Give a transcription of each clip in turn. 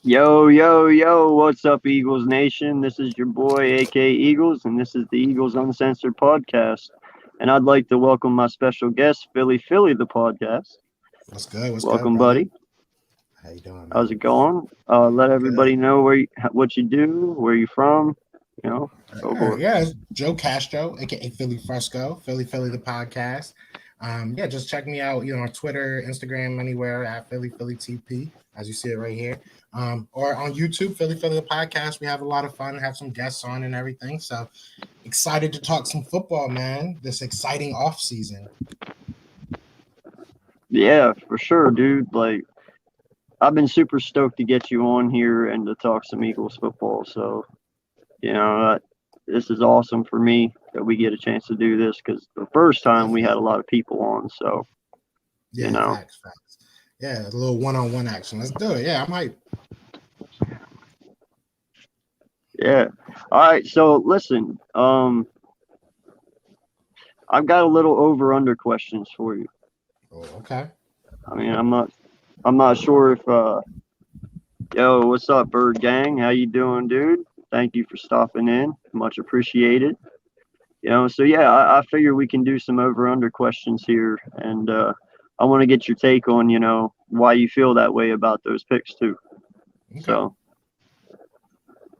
Yo, yo, yo, what's up, Eagles Nation? This is your boy, AK Eagles, and this is the Eagles Uncensored podcast. And I'd like to welcome my special guest, Philly, the podcast. What's good? What's good, Welcome, brother? buddy. How you doing, How's man? it going? Let Good. everybody know what you do, where you from. You know, go All right, for it. yeah, it's Joe Castro, aka Philly Fresco, Philly the podcast. Yeah, just check me out, on Twitter, Instagram, anywhere at Philly TP, as you see it right here. Or on YouTube, Philly the podcast. We have a lot of fun, have some guests on and everything. So excited to talk some football, man. This exciting off season. Yeah, for sure, dude. Like, I've been super stoked to get you on here and to talk some Eagles football. So, you know, this is awesome for me that we get a chance to do this because the first time we had a Definitely. lot of people on. So, you Yeah, know. facts. Yeah, a little one-on-one action. Let's do it. Yeah, I might. Yeah. All right. So listen, I've got a little over under questions for you. Oh, okay. I mean, I'm not sure if yo, what's up, Bird Gang? How you doing, dude? Thank you for stopping in. Much appreciated. So yeah, I figure we can do some over under questions here, and I want to get your take on why you feel that way about those picks too. Okay. So,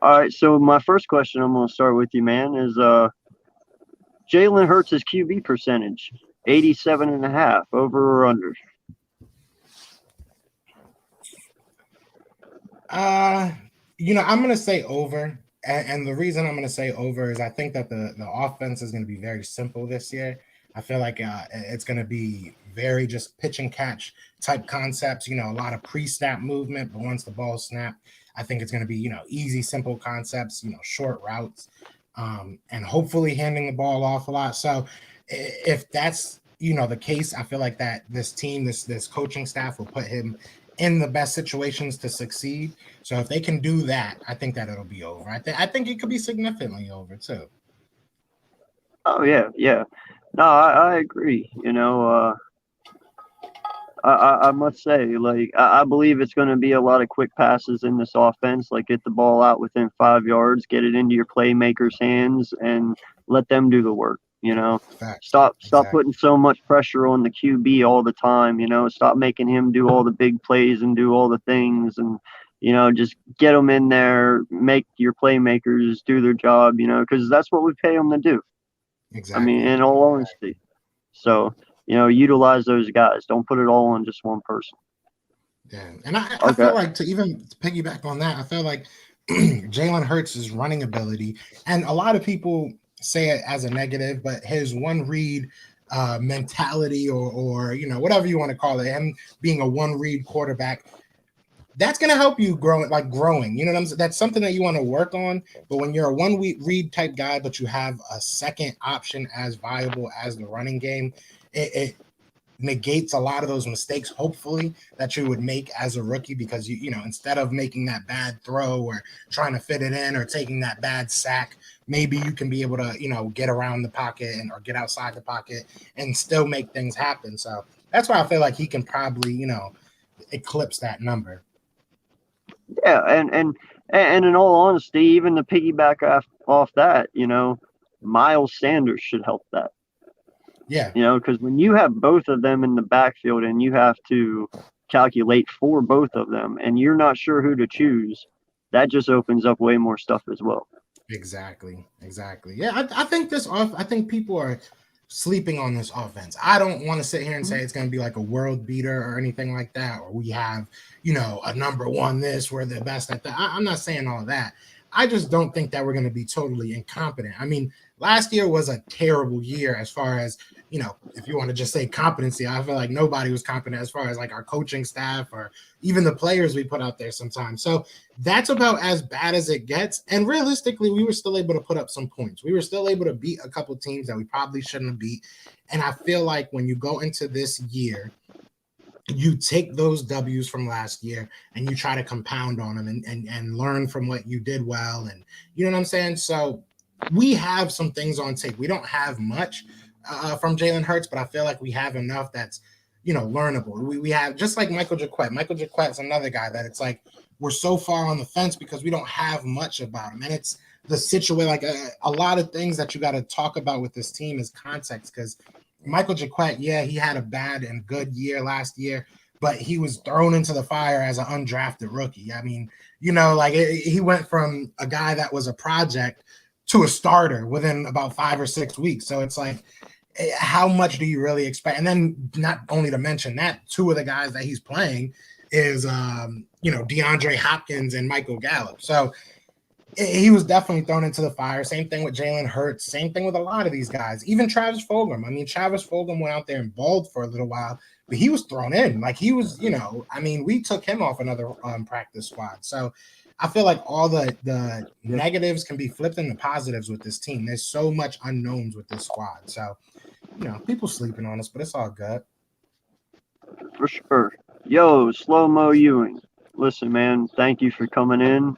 all right. So my first question, I'm gonna start with you, man, is Jalen Hurts' QB percentage, 87.5, over or under? Uh, I'm gonna say over, and the reason I'm gonna say over is I think that the offense is gonna be very simple this year. I feel like it's gonna be very just pitch and catch type concepts. A lot of pre-snap movement, but once the ball snap, I think it's gonna be easy, simple concepts. Short routes, and hopefully handing the ball off a lot. So if that's the case, I feel like that this team, this coaching staff will put him in the best situations to succeed. So if they can do that, I think that it'll be over. I think it could be significantly over too. Oh yeah, yeah. No, I agree. I must say, like, I believe it's going to be a lot of quick passes in this offense. Like, get the ball out within 5 yards, get it into your playmakers' hands, and let them do the work. Facts. Stop Exactly. putting so much pressure on the QB all the time. Stop making him do all the big plays and do all the things, and just get them in there, make your playmakers do their job. Because that's what we pay them to do. I mean, Exactly. in all honesty. So, utilize those guys. Don't put it all on just one person. Yeah. And I Okay. feel like to even piggyback on that, I feel like Jalen Hurts' running ability, and a lot of people say it as a negative, but his one read mentality or whatever you want to call it, him being a one read quarterback, that's going to help you grow, like growing. You know what I'm saying? That's something that you want to work on. But when you're a one week read type guy, but you have a second option as viable as the running game, it negates a lot of those mistakes, hopefully, that you would make as a rookie, because instead of making that bad throw or trying to fit it in or taking that bad sack, maybe you can be able to get around the pocket and or get outside the pocket and still make things happen. So that's why I feel like he can probably eclipse that number. Yeah, and in all honesty, even the piggyback off that, Miles Sanders should help that. Yeah. Because when you have both of them in the backfield and you have to calculate for both of them, and you're not sure who to choose, that just opens up way more stuff as well. Exactly. Yeah, I think this off. I think people are sleeping on this offense. I don't want to sit here and say it's going to be like a world beater or anything like that, or we have a number one this, we're the best at that. I'm not saying all that. I just don't think that we're going to be totally incompetent. I mean, last year was a terrible year as far as if you want to just say competency. I feel like nobody was competent as far as like our coaching staff or even the players we put out there sometimes. So that's about as bad as it gets. And realistically, we were still able to put up some points. We were still able to beat a couple teams that we probably shouldn't have beat. And I feel like when you go into this year, you take those W's from last year and you try to compound on them and learn from what you did well. And you know what I'm saying? So we have some things on tape. We don't have much from Jalen Hurts, but I feel like we have enough that's learnable. We have, just like Michael Jaquette. Michael Jaquette's another guy that it's like we're so far on the fence because we don't have much about him. And it's the situation, like a lot of things that you got to talk about with this team is context, because Michael Jaquette, yeah, he had a bad and good year last year, but he was thrown into the fire as an undrafted rookie. I mean, he went from a guy that was a project to a starter within about 5 or 6 weeks. So it's like, how much do you really expect? And then not only to mention that, two of the guys that he's playing is, DeAndre Hopkins and Michael Gallup. So he was definitely thrown into the fire. Same thing with Jalen Hurts. Same thing with a lot of these guys. Even Travis Fulgham. I mean, Travis Fulgham went out there and balled for a little while, but he was thrown in. Like he was, we took him off another practice squad. So I feel like all the negatives can be flipped into positives with this team. There's so much unknowns with this squad. So, people sleeping on us, but it's all good. For sure. Yo, Slow Mo Ewing. Listen, man, thank you for coming in.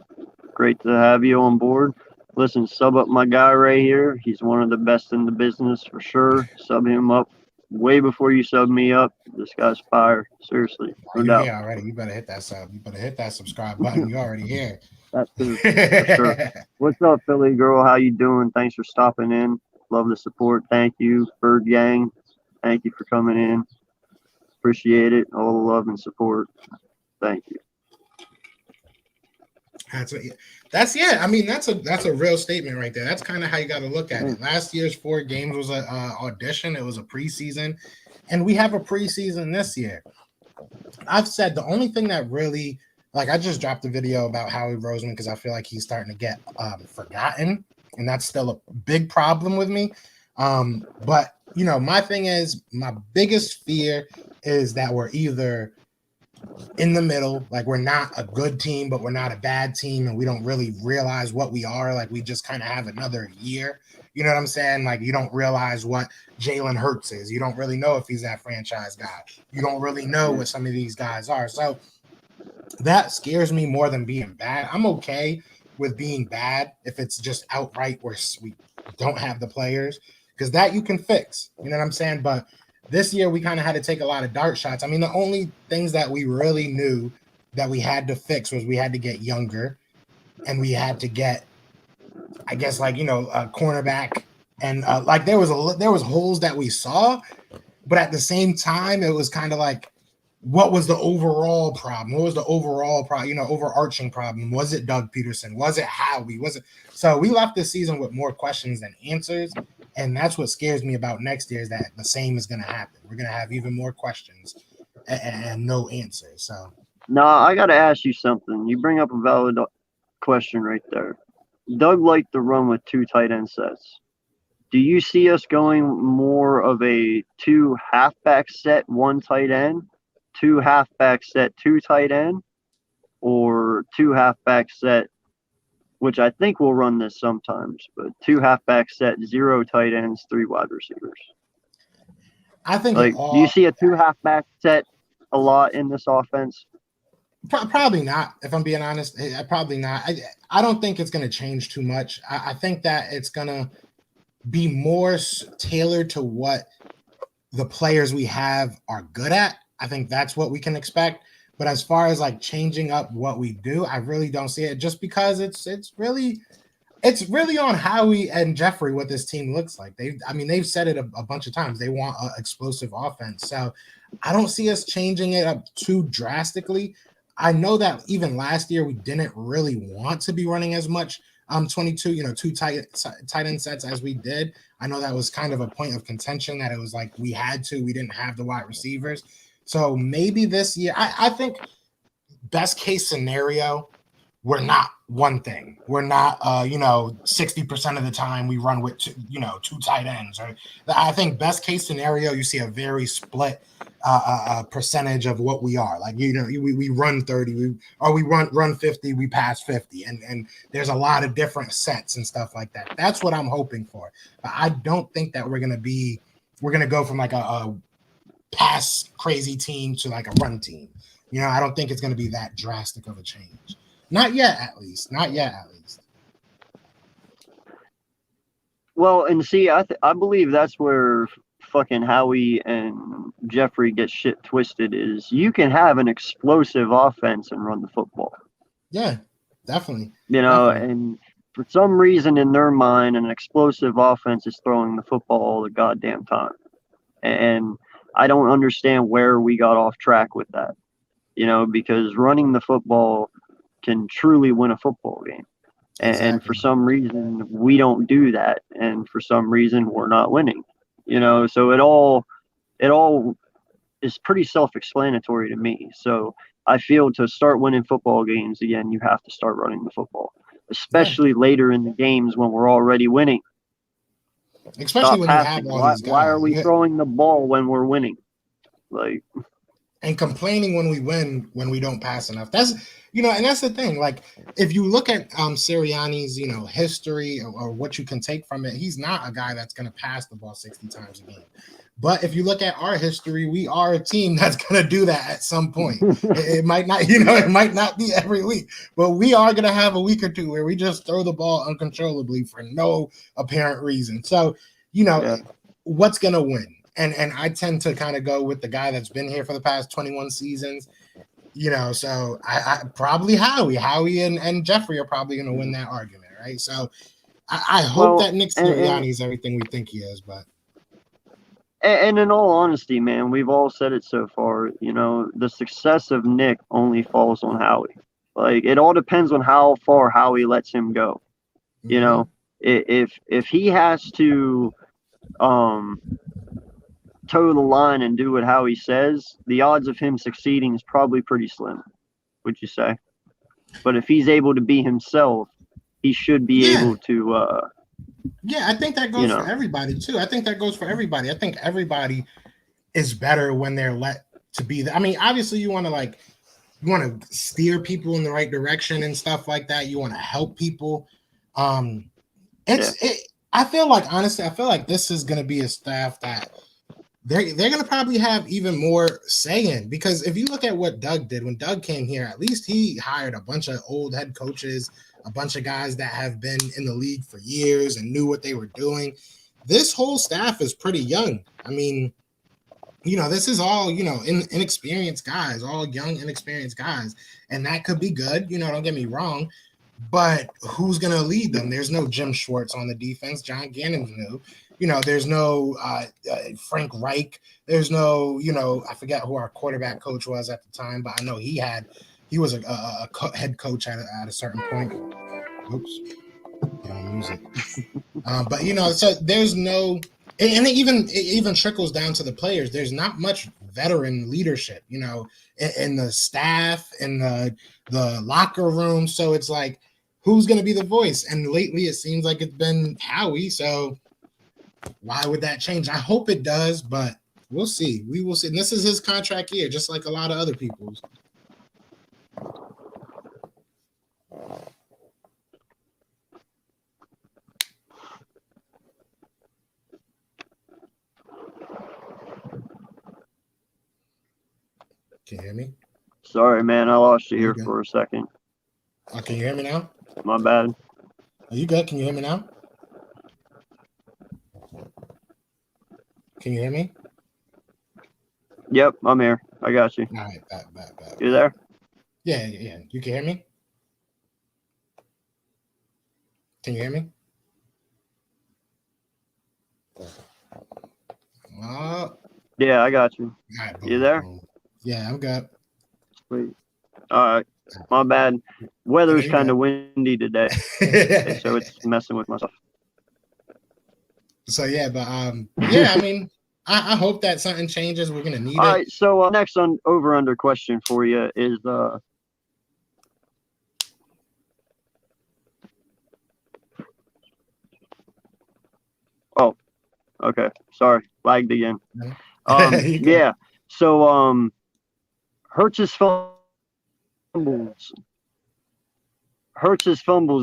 Great to have you on board. Listen, sub up my guy right here. He's one of the best in the business for sure. Sub him up way before you sub me up. This guy's fire. Seriously. No doubt. Here already. You better hit that sub. You better hit that subscribe button. You already here. That's true. For sure. What's up, Philly girl? How you doing? Thanks for stopping in. Love the support. Thank you. Bird Gang. Thank you for coming in. Appreciate it. All the love and support. Thank you. That's a real statement right there. That's kind of how you got to look at it. Last year's 4 games was an audition. It was a preseason, and we have a preseason this year. I've said the only thing that really, I just dropped a video about Howie Roseman because I feel like he's starting to get forgotten, and that's still a big problem with me. But my thing is, my biggest fear is that we're either in the middle, like we're not a good team, but we're not a bad team, and we don't really realize what we are. Like we just kind of have another year. You know what I'm saying? Like you don't realize what Jalen Hurts is. You don't really know if he's that franchise guy. You don't really know what some of these guys are. So that scares me more than being bad. I'm okay with being bad if it's just outright where we don't have the players, because that you can fix. You know what I'm saying? But this year, we kind of had to take a lot of dart shots. I mean, the only things that we really knew that we had to fix was we had to get younger, and we had to get, I guess, a cornerback. And there was holes that we saw, but at the same time, it was kind of like, what was the overall problem? What was the overall overarching problem? Was it Doug Peterson? Was it Howie? So we left this season with more questions than answers. And that's what scares me about next year, is that the same is going to happen. We're going to have even more questions and no answers. So, no, I got to ask you something. You bring up a valid question right there. Doug liked to run with 2 tight end sets. Do you see us going more of a 2 halfback set, 1 tight end, 2 halfback set, 2 tight end, or 2 halfback set, which I think we'll run this sometimes, but 2 halfback set, 0 tight ends, 3 wide receivers? I think do you see a 2 halfback set a lot in this offense? Probably not, if I'm being honest. Probably not. I don't think it's going to change too much. I think that it's going to be more tailored to what the players we have are good at. I think that's what we can expect. But as far as changing up what we do, I really don't see it, just because it's really on Howie and Jeffrey what this team looks like. They've said it a bunch of times. They want an explosive offense. So I don't see us changing it up too drastically. I know that even last year we didn't really want to be running as much 22, 2 tight end sets as we did. I know that was kind of a point of contention, that it was like we didn't have the wide receivers. So maybe this year, I think best case scenario, we're not one thing. We're not, 60% of the time we run with, 2 tight ends. Or I think best case scenario, you see a very split percentage of what we are. We run 30, we run 50, we pass 50. And there's a lot of different sets and stuff like that. That's what I'm hoping for. But I don't think that we're going to go from a pass crazy team to a run team. I don't think it's going to be that drastic of a change. Not yet, at least. Well, and see, I believe that's where fucking Howie and Jeffrey get shit twisted is you can have an explosive offense and run the football. Yeah, definitely. And for some reason in their mind, an explosive offense is throwing the football all the goddamn time. And I don't understand where we got off track with that, because running the football can truly win a football game. Exactly. And for some reason, we don't do that. And for some reason, we're not winning, so it all is pretty self-explanatory to me. So I feel to start winning football games again, you have to start running the football, especially later in the games when we're already winning. Especially when passing. You have all these guys. Why are we throwing the ball when we're winning? And complaining when we win when we don't pass enough. That's and that's the thing. Like if you look at Sirianni's history or what you can take from it, he's not a guy that's going to pass the ball 60 times a game. But if you look at our history, we are a team that's going to do that at some point. It might not, it might not be every week, but we are going to have a week or two where we just throw the ball uncontrollably for no apparent reason. So, what's going to win? And I tend to kind of go with the guy that's been here for the past 21 seasons, so I probably Howie and Jeffrey are probably going to win that argument, right? So I hope that Nick Sirianni is everything we think he is, but. And in all honesty, man, we've all said it so far, the success of Nick only falls on Howie. Like, it all depends on how far Howie lets him go. Mm-hmm. If he has to toe the line and do what Howie says, the odds of him succeeding is probably pretty slim, would you say? But if he's able to be himself, he should be able to I think that goes for everybody too. I think everybody is better when they're let to be. I mean, obviously, you want to steer people in the right direction and stuff like that. You want to help people. I feel like this is going to be a staff that they're going to probably have even more say in, because if you look at what Doug did when Doug came here, at least he hired a bunch of old head coaches, a bunch of guys that have been in the league for years and knew what they were doing. This whole staff is pretty young. I mean, this is all, inexperienced guys, all young, inexperienced guys. And that could be good, don't get me wrong. But who's going to lead them? There's no Jim Schwartz on the defense. John Gannon's new. There's no Frank Reich. There's no, I forget who our quarterback coach was at the time, but I know he was a head coach at a certain point. Oops, music. But so there's no, and it even trickles down to the players. There's not much veteran leadership, in the staff, in the locker room. So it's like, who's going to be the voice? And lately, it seems like it's been Howie. So why would that change? I hope it does, but we'll see. We will see. And this is his contract year, just like a lot of other people's. Can you hear me? Sorry, man. I lost you here for a second. Can you hear me now? My bad. Are you good? Can you hear me now? Can you hear me? Yep, I'm here. I got you. All right, bad. You there? Yeah. You can hear me? Can you hear me? Yeah, I got you. All right, you there? Yeah, I'm good. Sweet. All right. My bad. Weather's kind of windy today, so it's messing with my stuff. So yeah, but I mean, I hope that something changes. We're gonna need it. All right. So next over under question for you is Oh, okay. Sorry, lagged again. Yeah. So Hurts's fumbles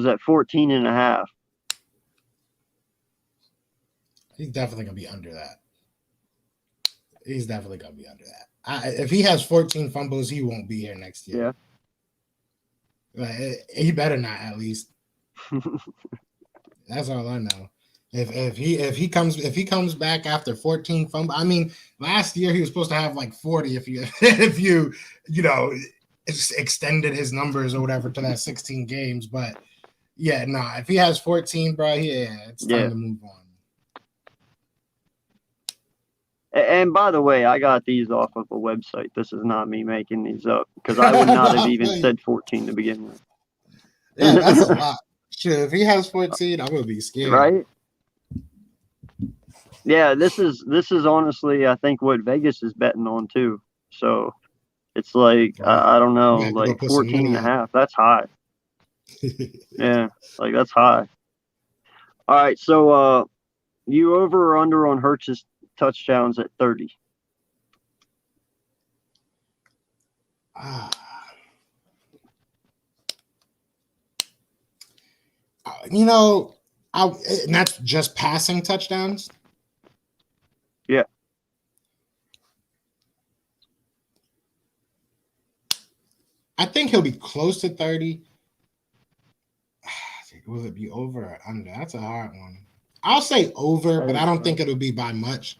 at 14.5. He's definitely gonna be under that. If he has 14 fumbles, he won't be here next year. Yeah. He better not, at least. That's all I know. If he comes back after 14 fumble, I mean, last year he was supposed to have like 40 if you if you know extended his numbers or whatever to that 16 games. But yeah, nah, if he has 14, bro, yeah, it's time to move on. And by the way, I got these off of a website. This is not me making these up because I would not have even said 14 to begin with. Yeah, that's a lot. Shit, if he has 14, I'm gonna be scared. Right? Yeah, this is honestly, I think, what Vegas is betting on too. So it's like I don't know, like 14 and a half. That's high. Yeah, like that's high. All right, so you over or under on Hurts's touchdowns at 30? You know, and that's just passing touchdowns. Yeah. I think he'll be close to 30. Will it be over or under? That's a hard one. I'll say over, but I don't think it'll be by much.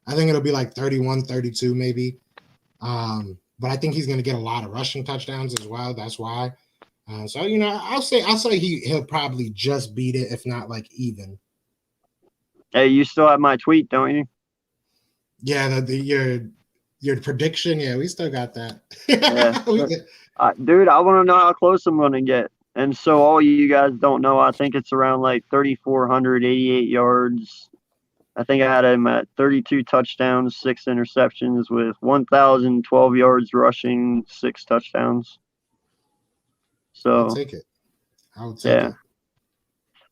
I think it'll be like 31, 32 maybe. But I think he's going to get a lot of rushing touchdowns as well. That's why. So you know, I'll say he'll probably just beat it, if not like even. Hey, you still have my tweet, don't you? Yeah, your prediction. Yeah, we still got that. Yeah. Dude, I want to know how close I'm going to get. And so all you guys don't know, I think it's around like 3,488 yards. I think I had him at 32 touchdowns, 6 interceptions with 1,012 yards rushing, 6 touchdowns. So I'll take it. I'll take it.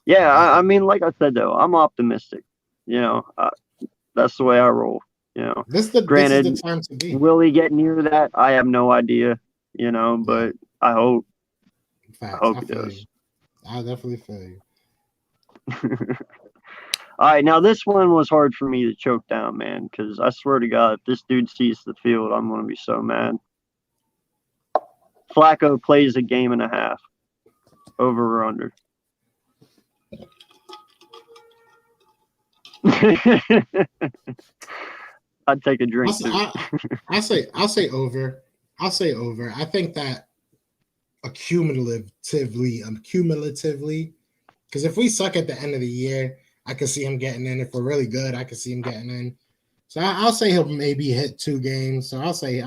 Yeah, I mean, like I said, though, I'm optimistic. You know, that's the way I roll. You know, granted, this is the time to be. Will he get near that? I have no idea. You know, but I hope. Facts. I hope he does. I definitely feel you. All right, now this one was hard for me to choke down, man, because I swear to God, if this dude sees the field, I'm going to be so mad. Flacco plays a game and a half. Over or under? I'd take a drink. I'll say over. I'll say over. I think that cumulatively, because if we suck at the end of the year, I could see him getting in. If we're really good, I could see him getting in. So I'll say he'll maybe hit 2 games. So I'll say 2.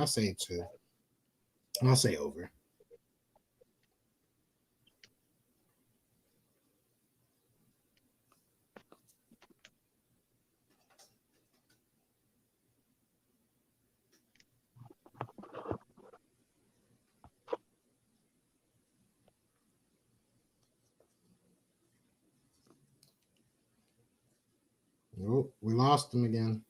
I'll say over. Oh, we lost him again.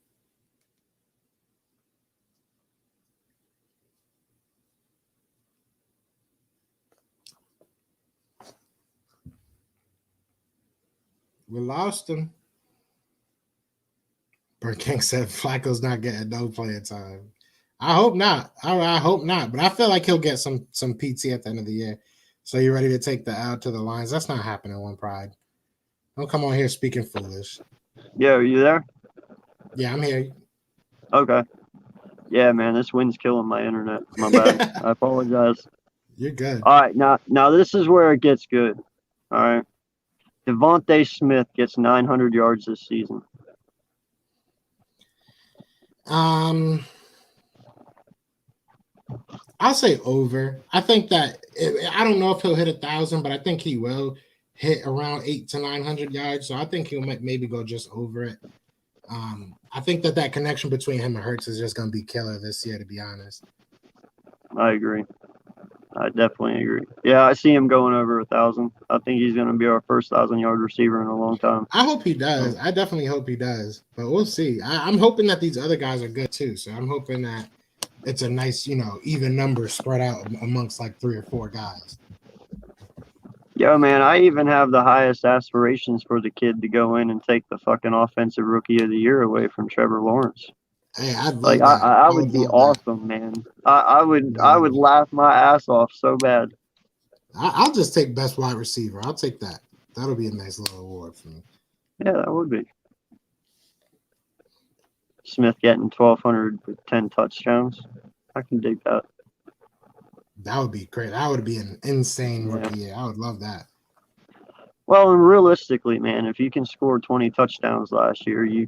We lost him. Burnt King said Flacco's not getting no playing time. I hope not. I hope not. But I feel like he'll get some PT at the end of the year. So you ready to take the L to the Lions? That's not happening, One Pride. Don't come on here speaking foolish. Yeah, are you there? Yeah, I'm here. Okay. Yeah, man, this wind's killing my internet. My bad. I apologize. You're good. All right, now this is where it gets good. All right. Devontae Smith gets 900 yards this season. I'll say over. I think that I don't know if he'll hit 1,000, but I think he will hit around 800 to 900 yards. So I think he'll maybe go just over it. I think that connection between him and Hurts is just going to be killer this year, to be honest. I agree. I definitely agree. Yeah, I see him going over 1,000. I think he's going to be our first 1,000-yard receiver in a long time. I hope he does. I definitely hope he does. But we'll see. I'm hoping that these other guys are good too. So I'm hoping that it's a nice, even number spread out amongst like 3 or 4 guys. Yo, man, I even have the highest aspirations for the kid to go in and take the fucking offensive rookie of the year away from Trevor Lawrence. Hey, I would be awesome, man. I would laugh my ass off so bad. I'll just take best wide receiver. I'll take that. That'll be a nice little award for me. Yeah, that would be. Smith getting 1,200 with 10 touchdowns. I can dig that. That would be great. That would be an insane Yeah. rookie year. I would love that. Well, and realistically, man, if you can score 20 touchdowns last year, you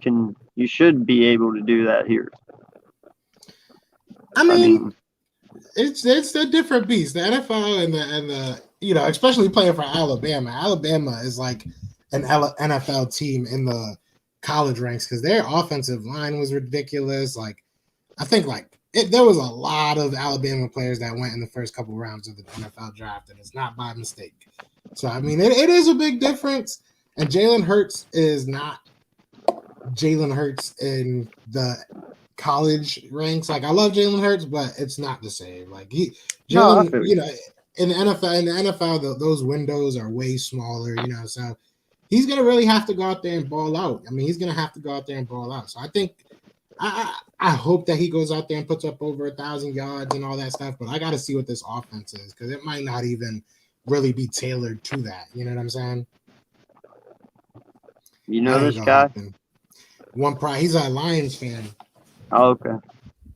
should be able to do that here. I mean it's a different beast. The NFL and the especially playing for Alabama. Alabama is like an NFL team in the college ranks because their offensive line was ridiculous. Like I think there was a lot of Alabama players that went in the first couple rounds of the NFL draft, and it's not by mistake. So I mean, it is a big difference. And Jalen Hurts is not Jalen Hurts in the college ranks. Like I love Jalen Hurts, but it's not the same. Like Jalen, in the NFL, those windows are way smaller. So he's gonna really have to go out there and ball out. I mean, he's gonna have to go out there and ball out. So I think I hope that he goes out there and puts up over 1,000 yards and all that stuff. But I got to see what this offense is because it might not even really be tailored to that. You know what I'm saying? You know this guy? He's a Lions fan. Oh, okay.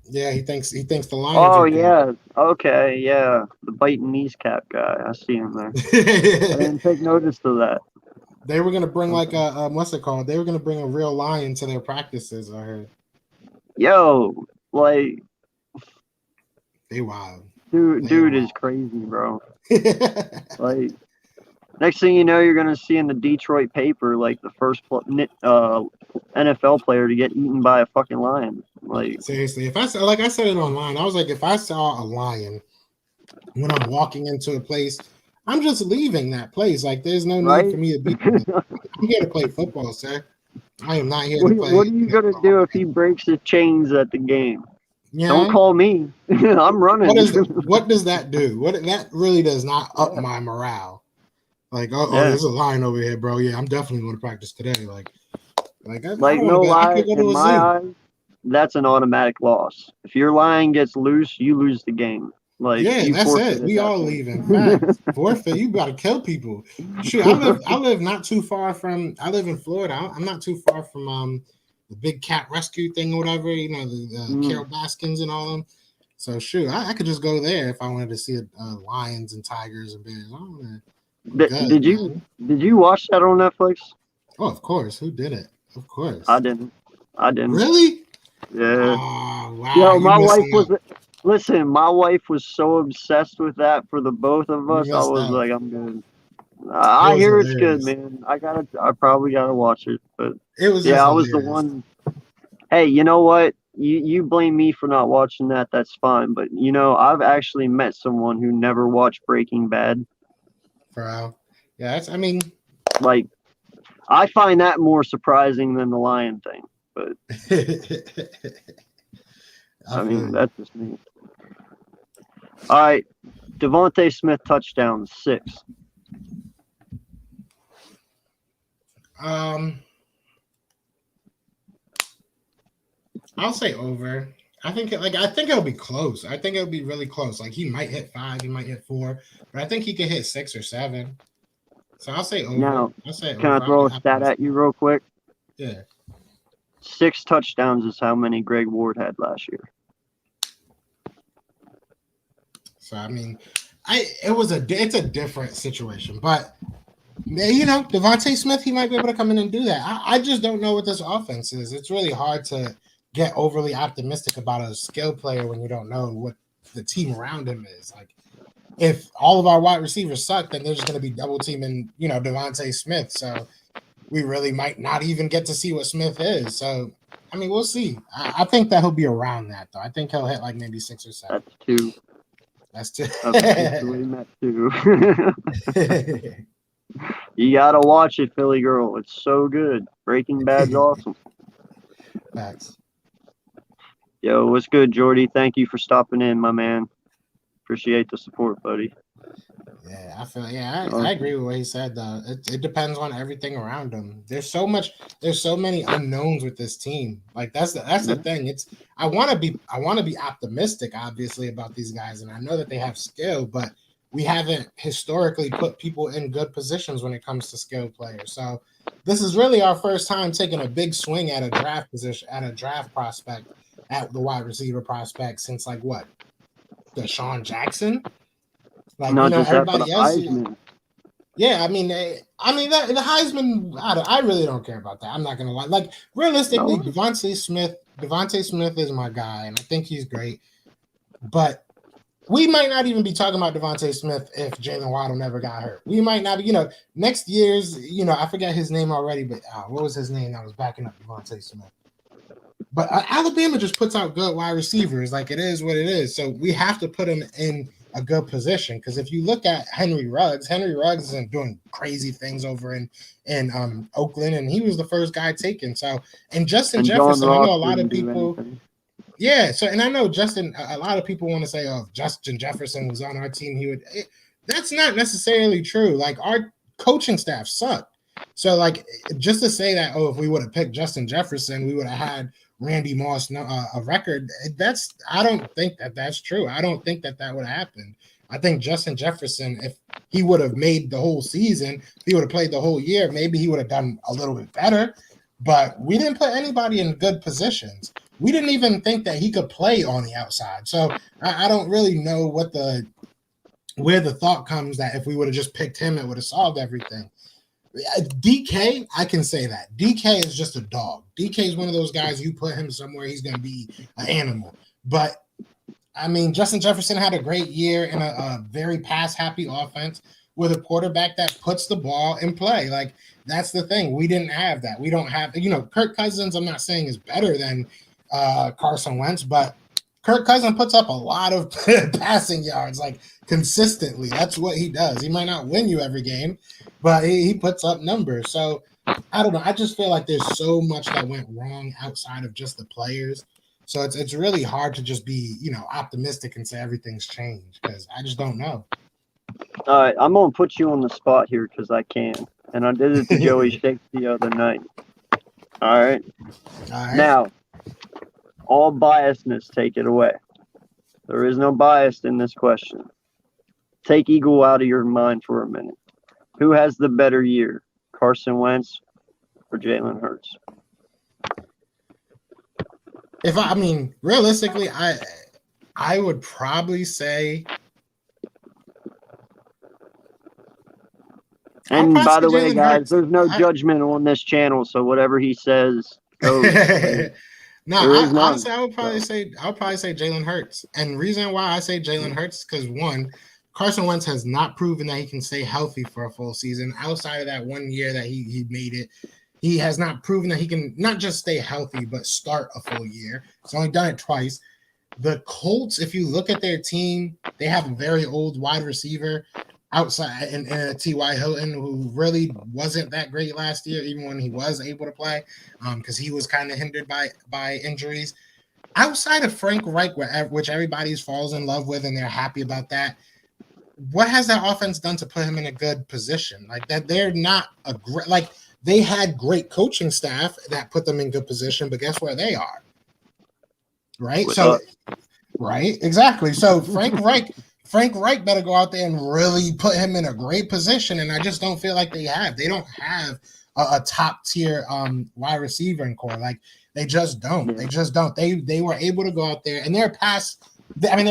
Yeah, he thinks the Lions. Oh yeah, okay, yeah, the biting kneecap guy. I see him there. I didn't take notice of that. They were gonna bring like what's it called? They were gonna bring a real lion to their practices. I heard. Yo, like, they wild. Dude is crazy, bro. Like, next thing you know, you're gonna see in the Detroit paper like the first NFL player to get eaten by a fucking lion. Like, seriously, if I said it online, I was like, if I saw a lion when I'm walking into a place, I'm just leaving that place. Like, there's no need for me to be. I'm here to play football, sir. I am not here to play. What are you gonna do if he breaks his chains at the game? Yeah. Don't call me. I'm running. What does that do? That really does not up my morale. Like, there's a lion over here, bro. Yeah, I'm definitely going to practice today. Like no lie. In my eyes, that's an automatic loss. If your lion gets loose, you lose the game. Like, yeah, that's it. We all leaving. Facts. Forfeit. You got to kill people. Shoot, I live not too far from. I live in Florida. I'm not too far from the big cat rescue thing or whatever. The Carol Baskins and all them. So shoot, I could just go there if I wanted to see lions and tigers and bears. Did you watch that on Netflix? Oh, of course. Who did it? Of course. I didn't. Really? Yeah. Oh, wow. Yo, my wife was. Listen, my wife was so obsessed with that for the both of us. I was like, I'm good. I hear it's good, man. I probably gotta watch it. But it was I was the one. Hey, you know what? You blame me for not watching that. That's fine. But I've actually met someone who never watched Breaking Bad. Bro, yeah, like, I find that more surprising than the lion thing. But I mean, that's just me. All right, Devontae Smith touchdown 6. I'll say over. I think it'll be close. I think it'll be really close. Like, he might hit 5, he might hit 4, but I think he could hit 6 or 7. So I'll say over. Now, can I throw a stat at you real quick? Yeah. 6 touchdowns is how many Greg Ward had last year. So I mean, it's a different situation, but Devontae Smith, he might be able to come in and do that. I just don't know what this offense is. It's really hard to get overly optimistic about a skill player when you don't know what the team around him is. Like, if all of our wide receivers suck, then they're just going to be double teaming, Devontae Smith. So we really might not even get to see what Smith is. So, I mean, we'll see. I think that he'll be around that, though. I think he'll hit like maybe 6 or 7. That's 2. That's 2. That's 2. You gotta watch it, Philly girl. It's so good. Breaking Bad's awesome. Thanks. Yo, what's good, Jordy? Thank you for stopping in, my man. Appreciate the support, buddy. Yeah, I agree with what he said, though. It depends on everything around him. There's so many unknowns with this team. Like, that's the thing. I want to be optimistic, obviously, about these guys, and I know that they have skill, but we haven't historically put people in good positions when it comes to skilled players. So this is really our first time taking a big swing at a draft position, at a draft prospect, at the wide receiver prospect since like what? Deshaun Jackson? Like, Not just that, but a everybody else. Heisman. Yeah, that the Heisman. I really don't care about that. I'm not gonna lie. Like realistically, No. Devontae Smith is my guy, and I think he's great. But we might not even be talking about Devontae Smith if Jalen Waddle never got hurt. We might not be. Next year's. I forget his name already, but what was his name that was backing up Devontae Smith? But Alabama just puts out good wide receivers. Like, it is what it is. So we have to put him in a good position, because if you look at Henry Ruggs isn't doing crazy things over in Oakland, and he was the first guy taken. So, and Justin Jefferson, I know a lot of people. Yeah, so, and I know a lot of people want to say, oh, if Justin Jefferson was on our team, he would. That's not necessarily true. Like, our coaching staff sucked. So, like, just to say that, if we would have picked Justin Jefferson, we would have had Randy Moss a record. I don't think that's true. I don't think that would have happened. I think Justin Jefferson, if he would have made the whole season, if he would have played the whole year, maybe he would have done a little bit better. But we didn't put anybody in good positions. We didn't even think that he could play on the outside. So I don't really know where the thought comes that if we would have just picked him, it would have solved everything. DK, I can say that. DK is just a dog. DK is one of those guys, you put him somewhere, he's going to be an animal. But, Justin Jefferson had a great year in a very pass-happy offense with a quarterback that puts the ball in play. Like, that's the thing. We didn't have that. We don't have, Kirk Cousins, I'm not saying is better than Carson Wentz, but Kirk Cousins puts up a lot of passing yards, like, consistently. That's what he does. He might not win you every game, but he puts up numbers. So, I don't know. I just feel like there's so much that went wrong outside of just the players. So it's really hard to just be, optimistic and say everything's changed, because I just don't know. All right, I'm going to put you on the spot here because I can. And I did it to Joey Shakes the other night. All right. Now, all biasness, take it away. There is no bias in this question. Take Eagle out of your mind for a minute. Who has the better year, Carson Wentz or Jalen Hurts? Realistically, I would probably say. And by the way, guys, there's no judgment on this channel, so whatever he says goes. Honestly, I would probably say Jalen Hurts. And the reason why I say Jalen Hurts, because one, Carson Wentz has not proven that he can stay healthy for a full season. Outside of that 1 year that he made it, he has not proven that he can not just stay healthy, but start a full year. He's only done it twice. The Colts, if you look at their team, they have a very old wide receiver outside in T.Y. Hilton, who really wasn't that great last year, even when he was able to play, because he was kind of hindered by injuries. Outside of Frank Reich, which everybody's falls in love with and they're happy about that, what has that offense done to put him in a good position? Like, that they're not a great, like, they had great coaching staff that put them in good position, but guess where they are? Right? Right? Exactly. So Frank Reich better go out there and really put him in a great position, and I just don't feel like they have. They don't have a top tier wide receiver in core. Like, they just don't. Yeah. They just don't. They were able to go out there, and they're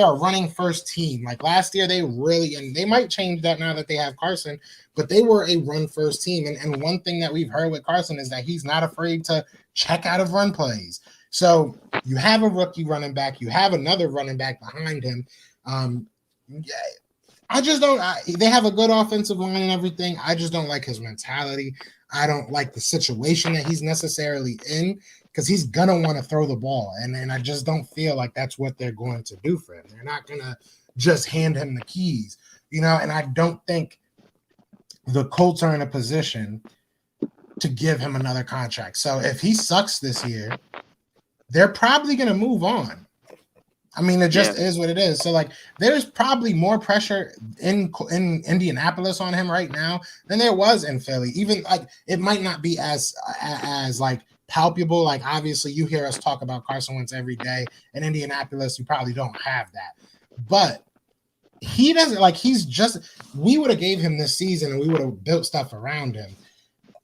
a running first team. Like, last year, and they might change that now that they have Carson, but they were a run first team. And one thing that we've heard with Carson is that he's not afraid to check out of run plays. So you have a rookie running back, you have another running back behind him. I just don't. They have a good offensive line and everything. I just don't like his mentality. I don't like the situation that he's necessarily in, because he's gonna want to throw the ball, and I just don't feel like that's what they're going to do for him. They're not gonna just hand him the keys, And I don't think the Colts are in a position to give him another contract. So if he sucks this year, they're probably gonna move on. It just is what it is. So, like, there's probably more pressure in Indianapolis on him right now than there was in Philly. Even, like, it might not be as like palpable. Like, obviously, you hear us talk about Carson Wentz every day. In Indianapolis, you probably don't have that. But he doesn't like. We would have gave him this season, and we would have built stuff around him.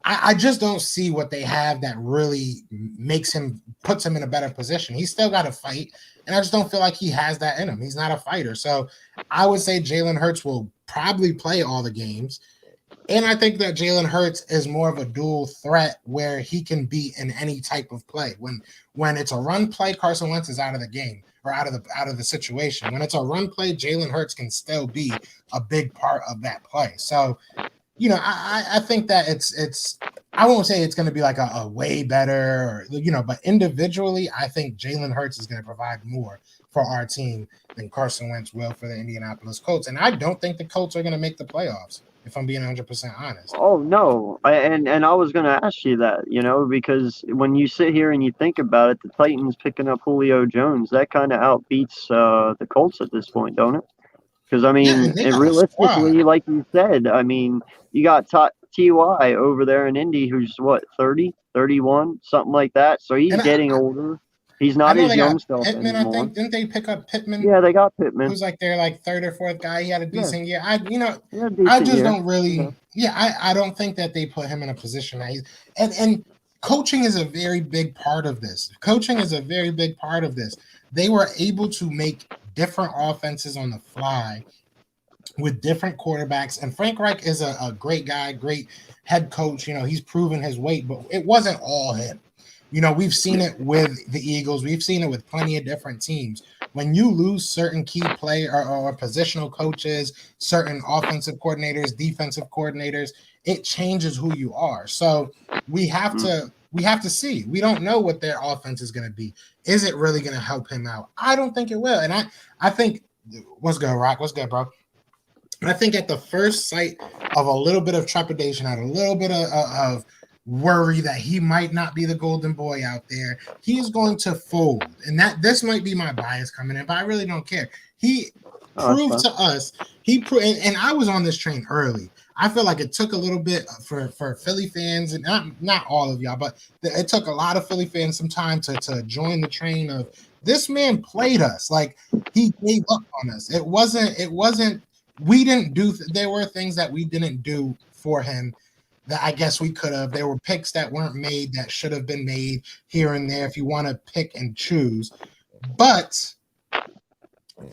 I just don't see what they have that really puts him in a better position. He's still got to fight, and I just don't feel like he has that in him. He's not a fighter. So I would say Jalen Hurts will probably play all the games. And I think that Jalen Hurts is more of a dual threat where he can be in any type of play. When it's a run play, Carson Wentz is out of the game or out of the situation. When it's a run play, Jalen Hurts can still be a big part of that play. So I think that it's I won't say it's going to be like a way better, but individually, I think Jalen Hurts is going to provide more for our team than Carson Wentz will for the Indianapolis Colts. And I don't think the Colts are going to make the playoffs, if I'm being 100% honest. Oh no, and I was going to ask you that, because when you sit here and you think about it, the Titans picking up Julio Jones, that kind of outbeats the Colts at this point, don't it? Because, I mean, realistically, like you said, I mean, you got T.Y. over there in Indy who's, 30, 31, something like that. So he's getting older. He's not his young self Pittman, anymore. I think. Didn't they pick up Pittman? Yeah, they got Pittman. Who's like their third or fourth guy. He had a decent year. I don't really I don't think that they put him in a position that he's and coaching is a very big part of this. They were able to make different offenses on the fly with different quarterbacks. And Frank Reich is a great guy, great head coach. He's proven his weight, but it wasn't all him. We've seen it with the Eagles. We've seen it with plenty of different teams. When you lose certain key player or positional coaches, certain offensive coordinators, defensive coordinators, it changes who you are. So we have to see. We don't know what their offense is going to be. Is it really going to help him out? I don't think it will. And I think, what's good, Rock? What's good, bro? And I think at the first sight of a little bit of trepidation, a little bit of worry that he might not be the golden boy out there, he's going to fold. And this might be my bias coming in, but I really don't care. He proved to us, and I was on this train early. I feel like it took a little bit for Philly fans, and not all of y'all, but it took a lot of Philly fans some time to join the train of this man played us. Like, he gave up on us. It wasn't, we didn't do, there were things that we didn't do for him that I guess we could have. There were picks that weren't made that should have been made here and there if you want to pick and choose. But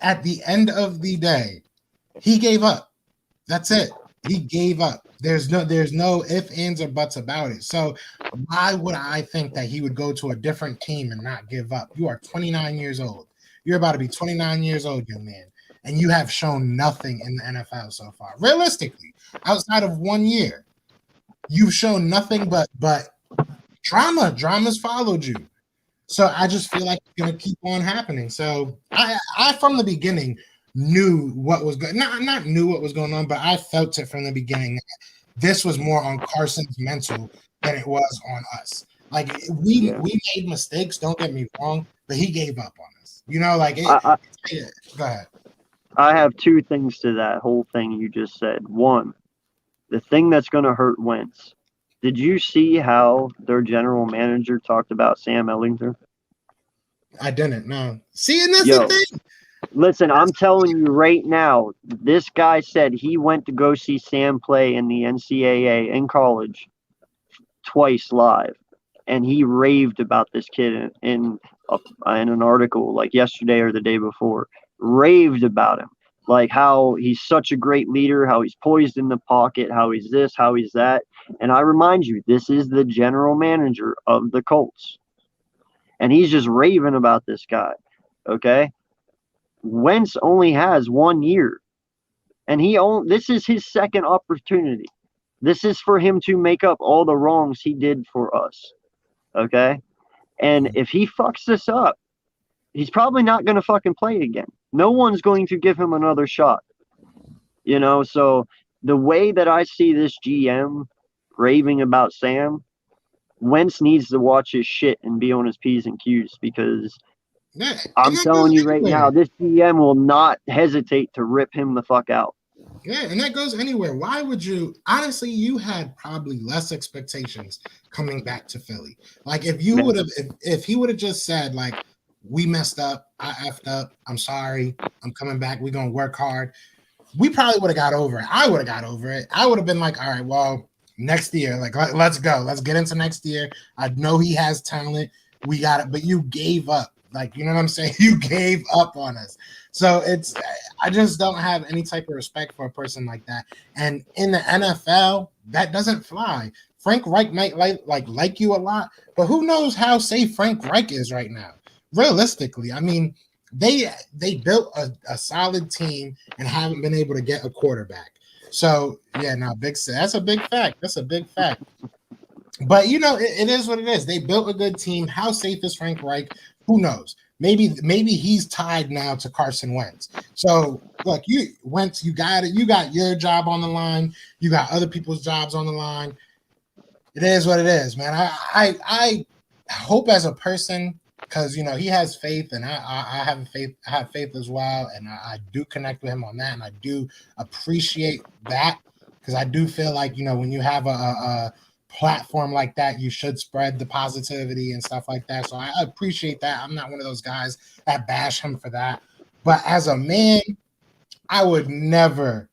at the end of the day, he gave up. That's it. He gave up. There's no ifs, ands, or buts about it. So why would I think that he would go to a different team and not give up? You are 29 years old. You're about to be 29 years old, young man. And you have shown nothing in the NFL so far. Realistically, outside of 1 year, you've shown nothing but drama. Drama's followed you. So I just feel like it's going to keep on happening. So I from the beginning knew what was going on. Not knew what was going on, but I felt it from the beginning. This was more on Carson's mental than it was on us. Like, we made mistakes, don't get me wrong, but he gave up on us. Go ahead. I have two things to that whole thing you just said. One, the thing that's going to hurt Wentz. Did you see how their general manager talked about Sam Ehlinger? I didn't, no. See, and that's the thing. Listen, I'm telling you right now, this guy said he went to go see Sam play in the NCAA in college twice live. And he raved about this kid in an article like yesterday or the day before. Raved about him. Like how he's such a great leader, how he's poised in the pocket, how he's this, how he's that. And I remind you, this is the general manager of the Colts. And he's just raving about this guy. Okay? Wentz only has 1 year. And this is his second opportunity. This is for him to make up all the wrongs he did for us. Okay? And if he fucks this up, he's probably not going to fucking play again. No one's going to give him another shot. So the way that I see this GM raving about Sam, Wentz needs to watch his shit and be on his P's and Q's, because I'm telling you right now, this GM will not hesitate to rip him the fuck out. Yeah, and that goes anywhere. Why would you? Honestly, you had probably less expectations coming back to Philly. Like, if he would have just said, like, we messed up, I effed up, I'm sorry, I'm coming back, we're gonna work hard. we probably would have got over it. I would have got over it. I would have been like, all right, well, next year, like let's go. Let's get into next year. I know he has talent. We got it, but you gave up. Like, you know what I'm saying? You gave up on us. So I just don't have any type of respect for a person like that. And in the NFL, that doesn't fly. Frank Reich might like you a lot, but who knows how safe Frank Reich is right now? Realistically, I mean, they built a solid team and haven't been able to get a quarterback. So yeah, now that's a big fact. That's a big fact. But you know, it is what it is. They built a good team. How safe is Frank Reich? Who knows? Maybe he's tied now to Carson Wentz. So look, Wentz, you got it. You got your job on the line. You got other people's jobs on the line. It is what it is, man. I hope as a person, because you know he has faith, and I have faith. I have faith as well, and I do connect with him on that, and I do appreciate that because I do feel like, you know, when you have a platform like that, you should spread the positivity and stuff like that. So I appreciate that. I'm not one of those guys that bash him for that. But as a man, I would never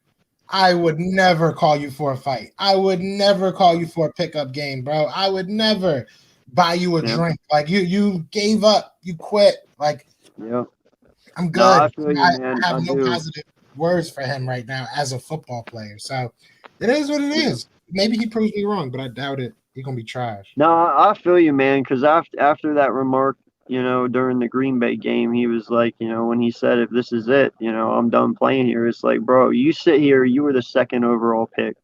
call you for a fight. I would never call you for a pickup game, bro. I would never buy you a drink. Like you gave up, you quit. Like, I'm good. No, I feel you, I man. have I no do. positive words for him right now as a football player. So it is what it is. Maybe he proves me wrong, but I doubt it. He's gonna be trash. No, I feel you, man. Because after that remark, you know, during the Green Bay game, he was like, you know, when he said, "If this is it, you know, I'm done playing here." It's like, bro, you sit here. You were the second overall pick.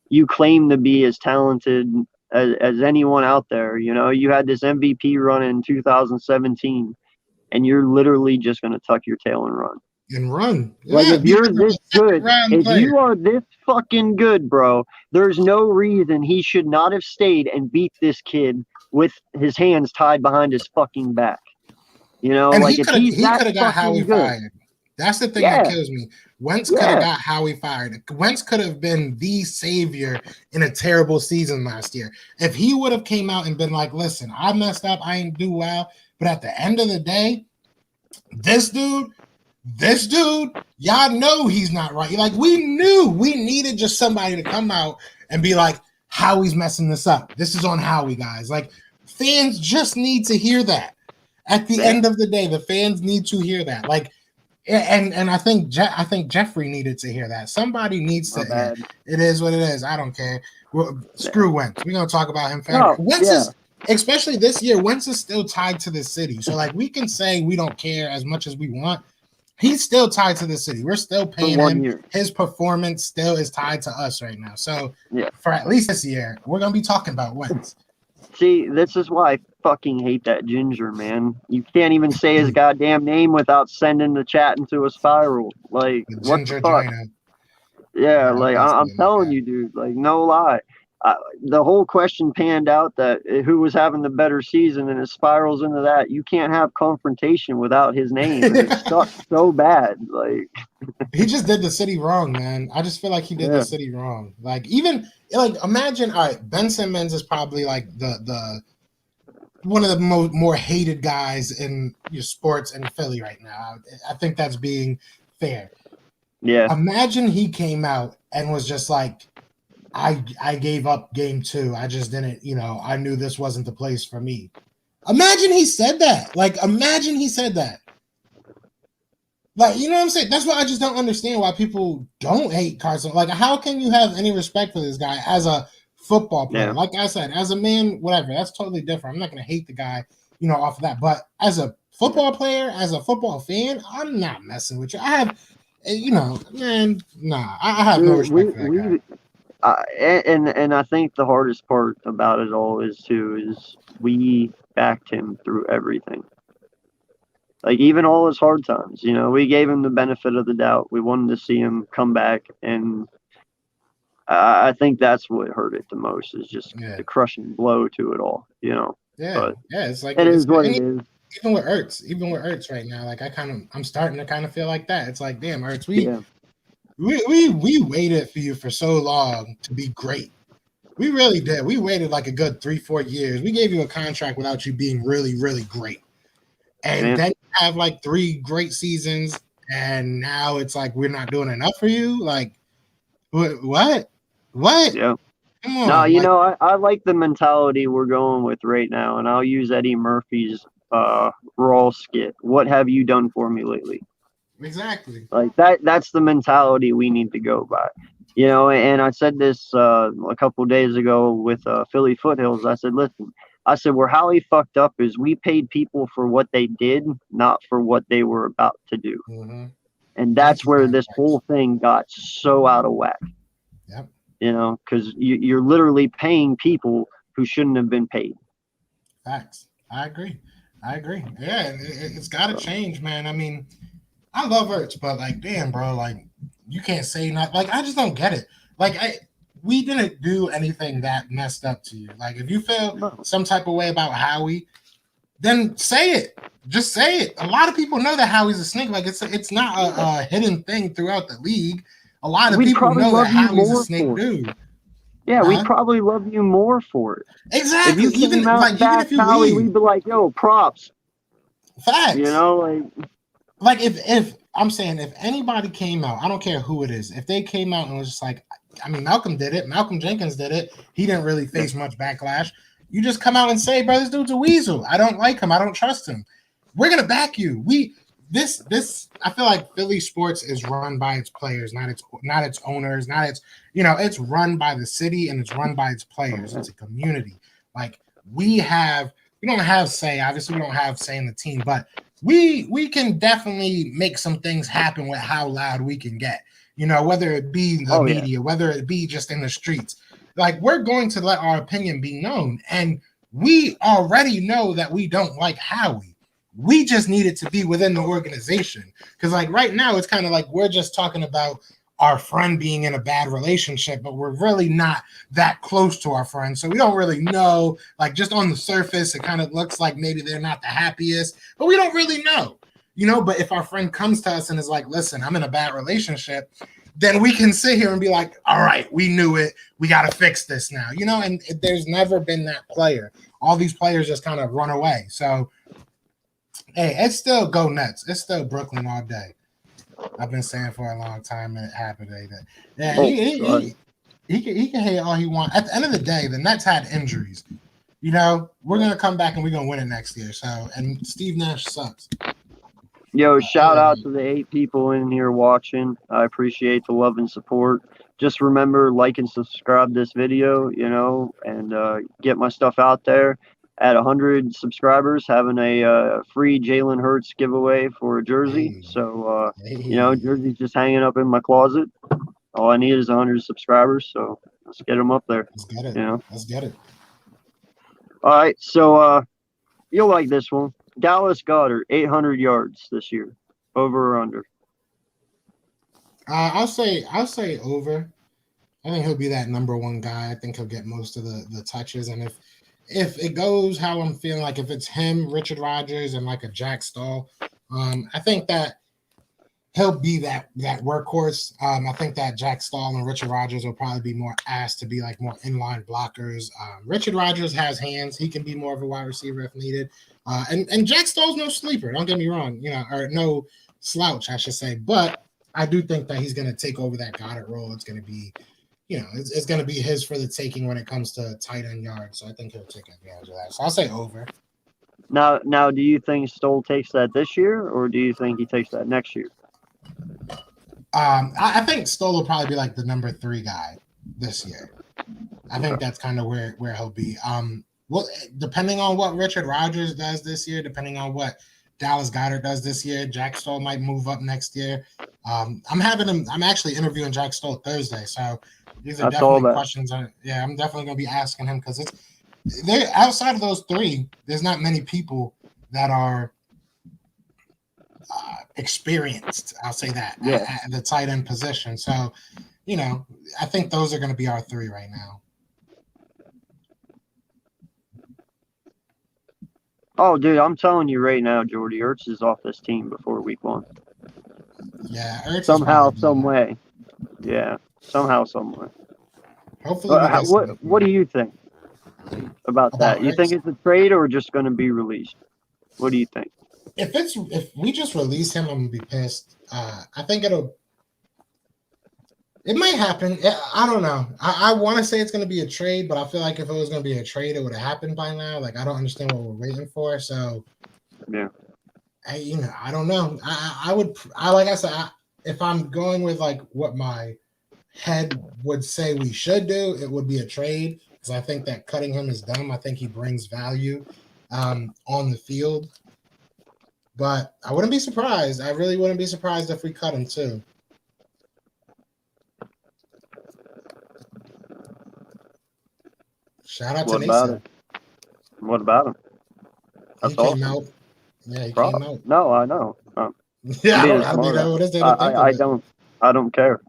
You claim to be as talented as anyone out there. You know, you had this MVP run in 2017, and you're literally just gonna tuck your tail and run. And run. Like, Yeah, if you're this good, if player. you are this fucking good, bro, there's no reason he should not have stayed and beat this kid with his hands tied behind his fucking back. You know, And like, he if could he's that have got Howie fucking good. fired. That's the thing that kills me. Wentz could have got Howie fired. Wentz could have been the savior in a terrible season last year. If he would have came out and been like, listen, I messed up, I ain't do well, but at the end of the day, this dude, y'all know he's not right. Like, we knew we needed just somebody to come out and be like, Howie's messing this up. This is on Howie, guys. Like, fans just need to hear that. At the end of the day, the fans need to hear that. Like, and I think Jeffrey needed to hear that. Somebody needs to hear. It is what it is. I don't care. Well, screw Wentz. We're gonna talk about him forever. Wentz is, especially this year, Wentz is still tied to the city. So like, we can say we don't care as much as we want. He's still tied to the city. We're still paying him. Year. His performance still is tied to us right now. So for at least this year, we're gonna be talking about Wentz. See, this is why I fucking hate that Ginger, man. You can't even say his goddamn name without sending the chat into a spiral. Like, what the fuck? Yeah, like, I'm telling you, dude. Like, no lie. The whole question panned out that who was having the better season, and it spirals into that. You can't have confrontation without his name. And it sucks so bad. Like, he just did the city wrong, man. I just feel like he did the city wrong. Like, even like, imagine, all right, Ben Simmons is probably like the one of the more hated guys in your sports in Philly right now. I think that's being fair. Yeah. Imagine he came out and was just like, I gave up game 2. I just didn't, you know, I knew this wasn't the place for me. Imagine he said that. Like, imagine he said that. Like, you know what I'm saying? That's why I just don't understand why people don't hate Carson. Like, how can you have any respect for this guy as a football player? Like I said, as a man, whatever, that's totally different. I'm not going to hate the guy, you know, off of that. But as a football player, as a football fan, I'm not messing with you. I have, you know, man, nah, I have no respect for that guy. And I think the hardest part about it all is we backed him through everything. Like, even all his hard times, you know, we gave him the benefit of the doubt. We wanted to see him come back, and I think that's what hurt it the most, is just the crushing blow to it all, you know. But it's like it is what it is. Even with Ertz right now, like, I'm starting to kind of feel like that. It's like, damn, Ertz, we waited for you for so long to be great. We really did. We waited like a good 3-4 years. We gave you a contract without you being really, really great. And then you have like 3 great seasons, and now it's like we're not doing enough for you. Like, what? What? Yeah. Come No, on. Like, I like the mentality we're going with right now, and I'll use Eddie Murphy's Raw skit. What have you done for me lately? exactly. Like that's the mentality we need to go by. And I said this a couple days ago with Philly Foothills. I said, listen, I said, where Howie fucked up is we paid people for what they did, not for what they were about to do. Mm-hmm. And Thank that's you for where that this advice. whole thing got so out of whack. Yep. Because you're literally paying people who shouldn't have been paid. Facts. I agree. Yeah, it's got to change, man. I mean, I love Ertz, but like, damn, bro, like, you can't say not. Like, I just don't get it. Like, we didn't do anything that messed up to you. Like, if you feel No. some type of way about Howie, then say it. Just say it. A lot of people know that Howie's a snake. Like, it's not a hidden thing throughout the league. A lot of We'd people probably know that love you Howie's a more snake for it. dude. Yeah, we'd Huh? probably love you more for it. If Exactly. you came out and Even if backed you Howie, leave, we'd be like, yo, props. facts. Like If I'm saying if anybody came out, I don't care who it is, if they came out and was just like, I mean, Malcolm did it, Malcolm Jenkins did it, he didn't really face much backlash. You just come out and say, bro, this dude's a weasel. I don't like him. I don't trust him. We're gonna back you. This I feel like Philly sports is run by its players, not its owners, not its it's run by the city and it's run by its players. It's a community. Like we don't have say, obviously we don't have say in the team, but we can definitely make some things happen with how loud we can get. Whether it be the media, whether it be just in the streets. Like we're going to let our opinion be known, and we already know that we don't like Howie. We just need it to be within the organization. Because like right now, it's kind of like we're just talking about our friend being in a bad relationship, but we're really not that close to our friend. So we don't really know, like just on the surface, it kind of looks like maybe they're not the happiest, but we don't really know, but if our friend comes to us and is like, listen, I'm in a bad relationship, then we can sit here and be like, all right, we knew it. We got to fix this now, and there's never been that player. All these players just kind of run away. So, hey, it's still go Nets. It's still Brooklyn all day. I've been saying for a long time, and it happened today. Yeah, he can hate all he wants. At the end of the day, the Nets had injuries. We're gonna come back and we're gonna win it next year. So, and Steve Nash sucks. Yo, shout out to the 8 people in here watching. I appreciate the love and support. Just remember, like and subscribe this video, and get my stuff out there. At 100 subscribers, having a free Jalen Hurts giveaway for a jersey. Hey. So, jersey's just hanging up in my closet. All I need is 100 subscribers, so let's get them up there. Let's get it. Let's get it. All right, so you'll like this one. Dallas Goedert, 800 yards this year. Over or under? I'll say over. I think he'll be that number one guy. I think he'll get most of the touches, and if it goes how I'm feeling, like if it's him, Richard Rodgers, and like a Jack Stahl, I think that he'll be that workhorse. I think that Jack Stahl and Richard Rodgers will probably be more asked to be like more inline blockers. Richard Rodgers has hands; he can be more of a wide receiver if needed. And Jack Stahl's no sleeper. Don't get me wrong, or no slouch, I should say. But I do think that he's going to take over that Goddard role. It's going to be. It's going to be his for the taking when it comes to tight end yards. So I think he'll take advantage of that. So I'll say over. Now, do you think Stoll takes that this year, or do you think he takes that next year? I think Stoll will probably be like the number 3 guy this year. I think that's kind of where he'll be. Well, depending on what Richard Rodgers does this year, depending on what Dallas Goedert does this year, Jack Stoll might move up next year. I'm actually interviewing Jack Stoll Thursday, so these are definitely questions. I'm definitely going to be asking him because they're outside of those 3. There's not many people that are experienced. I'll say that at the tight end position. So, I think those are going to be our 3 right now. Oh, dude, I'm telling you right now, Jordy, Ertz is off this team before week 1. Yeah, Ertz somehow, some way. Yeah, somehow, some way. Hopefully, what do you think about that? You think it's a trade or just going to be released? What do you think? if we just release him, I'm gonna be pissed. I think it might happen. I don't know. I want to say it's going to be a trade, but I feel like if it was going to be a trade, it would have happened by now. Like, I don't understand what we're waiting for. So, Yeah. I don't know. Like I said, if I'm going with like what my head would say we should do, it would be a trade because I think that cutting him is dumb. I think he brings value on the field, but I wouldn't be surprised. I really wouldn't be surprised if we cut him too. Shout out to Nasa. What about him? He came out. Yeah, he came out. No, I know. Yeah, what is there to think of it? I don't care.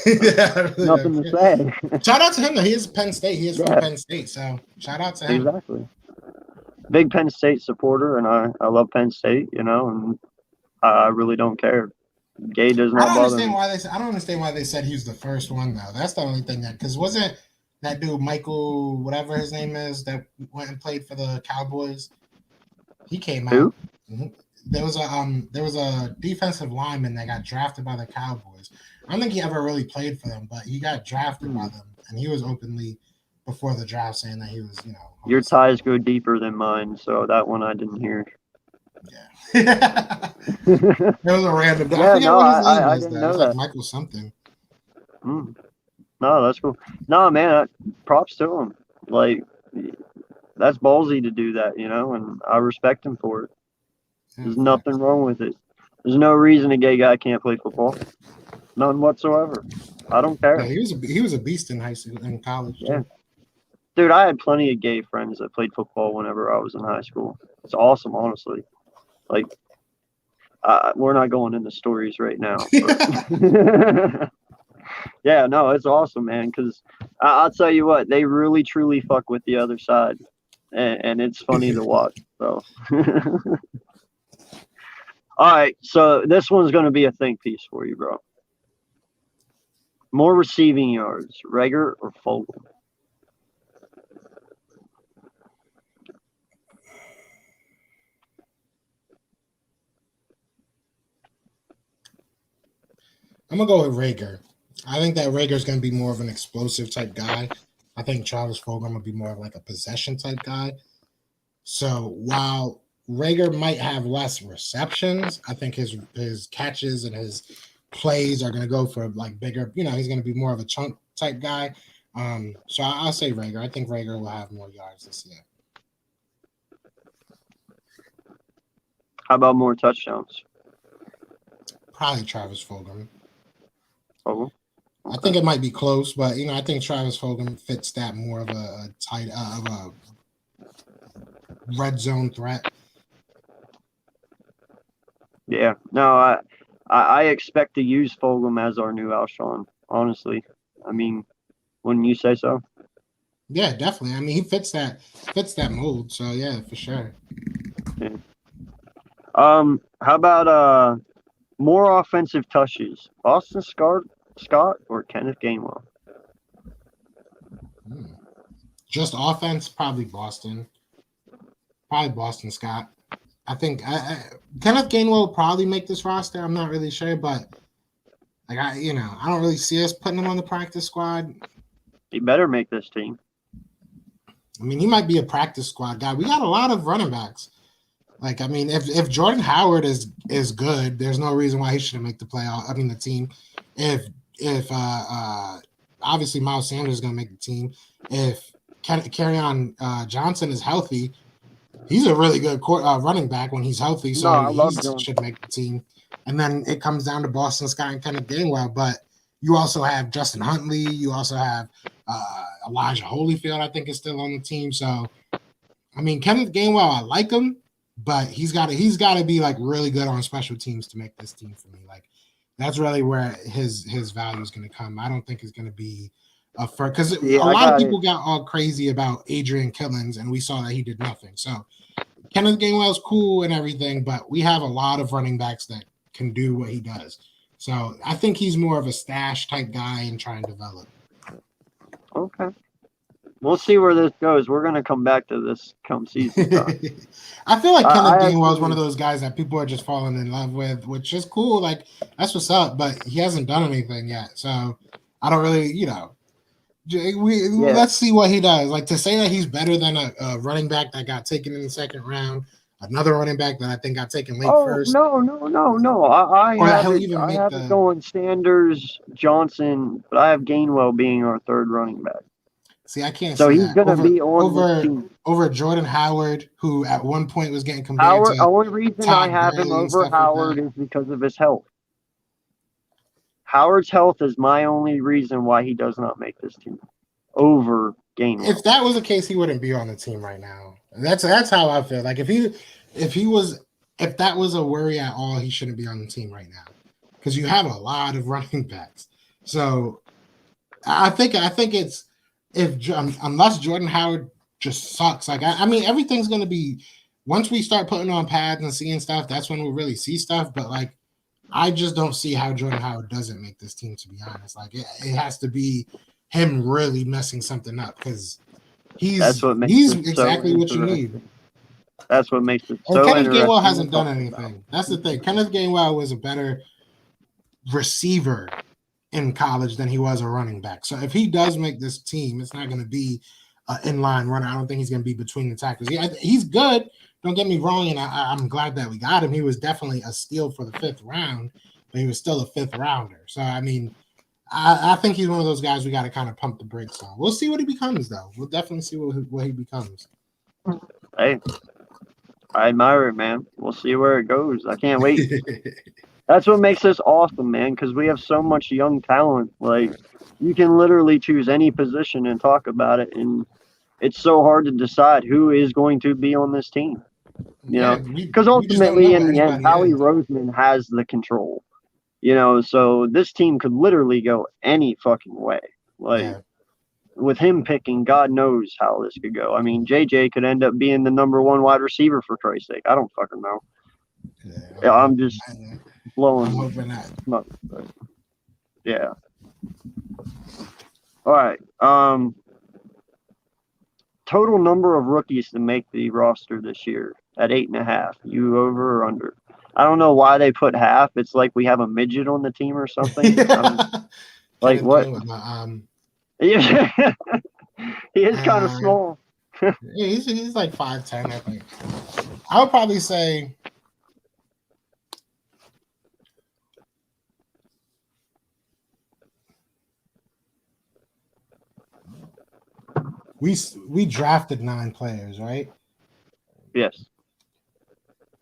Yeah, really nothing to say. Shout out to him though. He is Penn State. He is from Penn State, so shout out to him. Exactly. Big Penn State supporter, and I love Penn State, and I really don't care. Gay does not bother me. I don't understand why they said he was the first one though. That's the only thing because wasn't that dude Michael, whatever his name is, that went and played for the Cowboys? He came out. Who? There was a defensive lineman that got drafted by the Cowboys. I don't think he ever really played for them, but he got drafted by them, and he was openly before the draft saying that he was, Your ties go deeper than mine, so that one I didn't hear. Yeah. It was a random. I forget what his name was. Didn't know that. Like Michael something. No, that's cool. No, man, props to him. Like, that's ballsy to do that, and I respect him for it. There's nothing wrong with it. There's no reason a gay guy can't play football. None whatsoever. I don't care. Yeah, he was a beast in high school and college. Yeah. Dude, I had plenty of gay friends that played football whenever I was in high school. It's awesome, honestly. Like, we're not going into stories right now. Yeah, no, it's awesome, man, because I'll tell you what, they really, truly fuck with the other side, and it's funny to watch. So, all right, so this one's going to be a think piece for you, bro. More receiving yards, Reagor or Fulgham? I'm going to go with Reagor. I think that Reagor is going to be more of an explosive type guy. I think Travis Fulgham will be more of like a possession type guy. So while Reagor might have less receptions, I think his catches and his plays are going to go for like bigger, he's going to be more of a chunk type guy. So I'll say Reagor. I think Reagor will have more yards this year. How about more touchdowns? Probably Travis Fulgham. Oh, I think it might be close, but I think Travis Fulgham fits that more of a tight of a red zone threat. Yeah, no, I expect to use Fulgham as our new Alshon. Honestly, I mean, wouldn't you say so? Yeah, definitely. I mean, he fits that mold. So yeah, for sure. Yeah. How about more offensive touches, Boston Scott or Kenneth Gainwell? Just offense, probably Boston. Probably Boston Scott. I think Kenneth Gainwell will probably make this roster. I'm not really sure, but like I don't really see us putting him on the practice squad. He better make this team. I mean, he might be a practice squad guy. We got a lot of running backs. Like, I mean, if Jordan Howard is good, there's no reason why he shouldn't make the playoff. I mean, the team. If obviously Miles Sanders is going to make the team. If Kerryon Johnson is healthy, he's a really good running back when he's healthy. So he should make the team. And then it comes down to Boston Scott and Kenneth Gainwell. But you also have Justin Huntley. You also have Elijah Holyfield, I think, is still on the team. So, I mean, Kenneth Gainwell, I like him, but he's got to be like really good on special teams to make this team for me. Like, that's really where his value is going to come. I don't think it's going to be because a lot of people got all crazy about Adrian Killins, and we saw that he did nothing. So Kenneth Gainwell is cool and everything, but we have a lot of running backs that can do what he does. So I think he's more of a stash type guy and try and develop. Okay. We'll see where this goes. We're gonna come back to this come season time. I feel like Kenneth Gainwell is one actually- of those guys that people are just falling in love with, which is cool. Like that's what's up, but he hasn't done anything yet, so I don't really, let's see what he does. Like to say that he's better than a running back that got taken in the second round, another running back that I think got taken late first. No. I Or that have he'll it. even I make have it going Sanders, Johnson, but I have Gainwell being our third running back. See, I can't. So see he's that. going to be on this team. Over Jordan Howard, who at one point was getting compared Howard. to The only reason I Todd have him Gurley and over stuff like Howard that. is because of his health. Howard's health is my only reason why he does not make this team over Gainwell. If that was the case, he wouldn't be on the team right now. That's how I feel. Like if that was a worry at all, he shouldn't be on the team right now because you have a lot of running backs. So I think it's unless Jordan Howard just sucks. Like I mean, everything's gonna be once we start putting on pads and seeing stuff. That's when we'll really see stuff. But like, I just don't see how Jordan Howard doesn't make this team. To be honest, like it has to be him really messing something up because he's exactly what you need. That's what makes it so and Kenneth interesting. Gainwell hasn't done anything. That's the thing. Kenneth Gainwell was a better receiver in college than he was a running back. So if he does make this team, it's not going to be an inline runner. I don't think he's going to be between the tackles. He's good. Don't get me wrong, and I'm glad that we got him. He was definitely a steal for the 5th round, but he was still a 5th rounder. So, I mean, I think he's one of those guys we got to kind of pump the brakes on. We'll see what he becomes, though. We'll definitely see what he becomes. Hey, I admire it, man. We'll see where it goes. I can't wait. That's what makes this awesome, man, because we have so much young talent. Like, you can literally choose any position and talk about it, and it's so hard to decide who is going to be on this team. You know, because ultimately, in the end, Howie Roseman has the control. You know, so this team could literally go any fucking way. Like, with him picking, God knows how this could go. I mean, JJ could end up being the #1 wide receiver, for Christ's sake. I don't fucking know. Yeah, I'm just blowing smoke. But yeah. All right. Total number of rookies to make the roster this year at 8.5. You over or under? I don't know why they put half. It's like we have a midget on the team or something. Like what? Yeah, he is kind of small. Yeah, he's like 5'10", I think. I would probably say we drafted 9 players, right? Yes.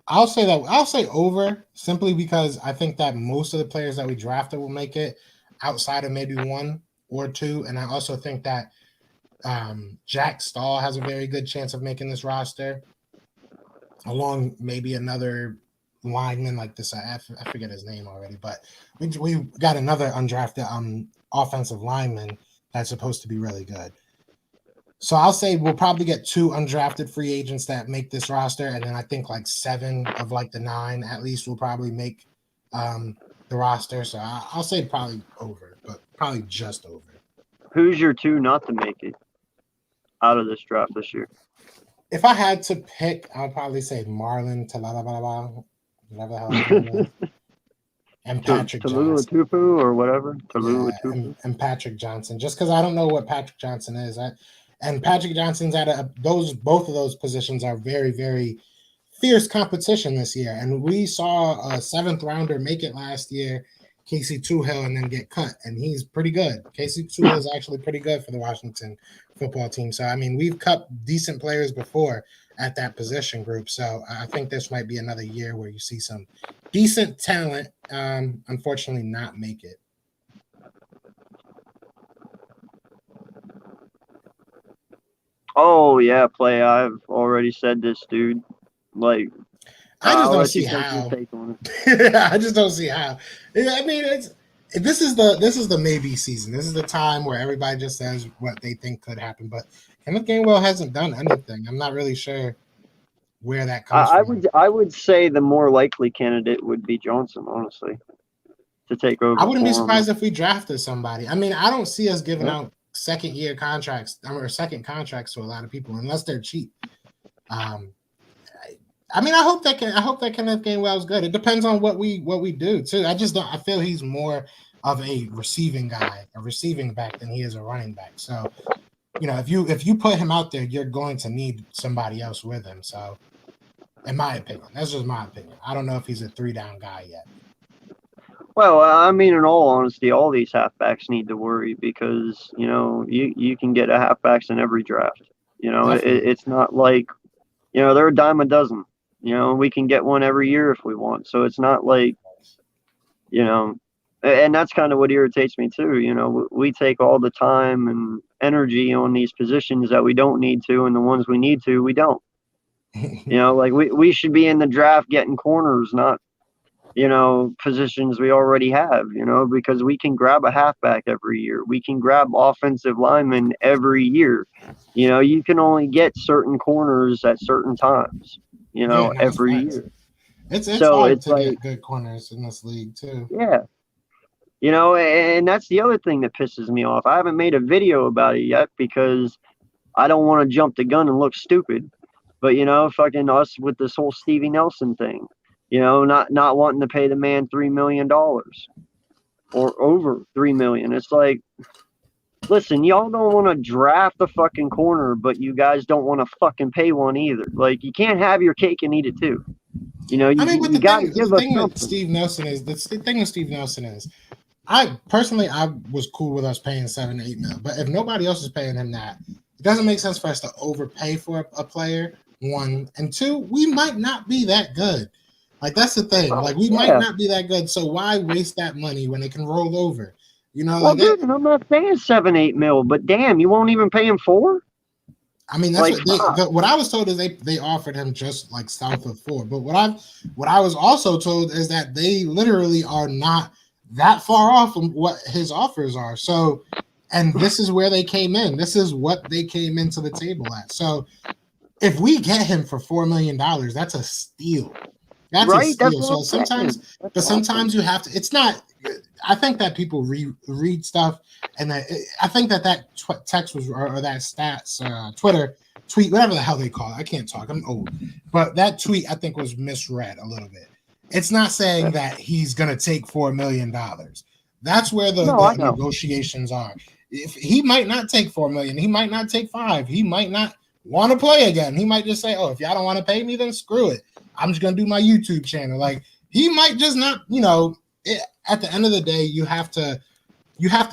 I'll say over simply because I think that most of the players that we drafted will make it outside of maybe 1 or 2. And I also think that Jack Stahl has a very good chance of making this roster, along maybe another lineman like this. I forget his name already, but we got another undrafted offensive lineman that's supposed to be really good. So I'll say we'll probably get 2 undrafted free agents that make this roster, and then I think like 7 of like the 9 at least will probably make the roster. So I'll say probably over, but probably just over. Who's your 2 not to make it out of this draft this year? If I had to pick, I'll probably say Marlon Talala, whatever the hell his name is, and Patrick Johnson. Tupu or whatever. And Patrick Johnson, just because I don't know what Patrick Johnson is. And Patrick Johnson's at both of those positions are very, very fierce competition this year. And we saw a 7th rounder make it last year, Casey Toohill, and then get cut. And he's pretty good. Casey Toohill is actually pretty good for the Washington football team. So, I mean, we've cut decent players before at that position group. So I think this might be another year where you see some decent talent, unfortunately not make it. Oh yeah, play. I've already said this, dude. Like, I just don't see how. I just don't see how. I mean, this is the maybe season. This is the time where everybody just says what they think could happen. But Kenneth Gainwell hasn't done anything. I'm not really sure where that comes from. I would say the more likely candidate would be Johnson, honestly, to take over. I wouldn't be surprised if we drafted somebody. I mean, I don't see us giving out second contracts to a lot of people unless they're cheap. I mean, I hope that Kenneth Gainwell is good. It depends on what we do too. I feel he's more of a receiving guy, a receiving back than he is a running back. So, if you put him out there, you're going to need somebody else with him. So, in my opinion, that's just my opinion. I don't know if he's a 3-down guy yet. Well, I mean, in all honesty, all these halfbacks need to worry because you can get a halfbacks in every draft. It's not like they're a dime a dozen. We can get one every year if we want. So it's not like, and that's kind of what irritates me too. We take all the time and energy on these positions that we don't need to, and the ones we need to, we don't. Like we should be in the draft getting corners, not, positions we already have, because we can grab a halfback every year. We can grab offensive linemen every year. You can only get certain corners at certain times. Every year. It's hard to get good corners in this league too. Yeah. And that's the other thing that pisses me off. I haven't made a video about it yet because I don't want to jump the gun and look stupid. But fucking us with this whole Stevie Nelson thing, not wanting to pay the man $3 million or over $3 million. It's like, listen, y'all don't want to draft a fucking corner, but you guys don't want to fucking pay one either. Like, you can't have your cake and eat it too. You got to give us something. The thing with Steve Nelson is, I was cool with us paying $7 to $8 million, but if nobody else is paying him that, it doesn't make sense for us to overpay for a player. One and two, we might not be that good. Like, that's the thing. Like, we might not be that good. So why waste that money when it can roll over? Well, dude, and I'm not saying $7-8 million, but damn, you won't even pay him $4 million? I mean, that's what I was told is they offered him just like south of $4 million. But what I was also told is that they literally are not that far off from what his offers are. So, and this is where they came in. This is what they came into the table at. So, if we get him for $4 million, that's a steal. That's right? A steal. So sometimes you have to. It's not. I think that people read stuff, and I think that text was or that stats Twitter tweet, whatever the hell they call it. I can't talk. I'm old, but that tweet I think was misread a little bit. It's not saying that he's going to take $4 million. That's where the negotiations are. If he might not take $4 million, he might not take $5 million. He might not want to play again. He might just say, "Oh, if y'all don't want to pay me, then screw it. I'm just gonna do my YouTube channel." Like, he might just not. At the end of the day, you have to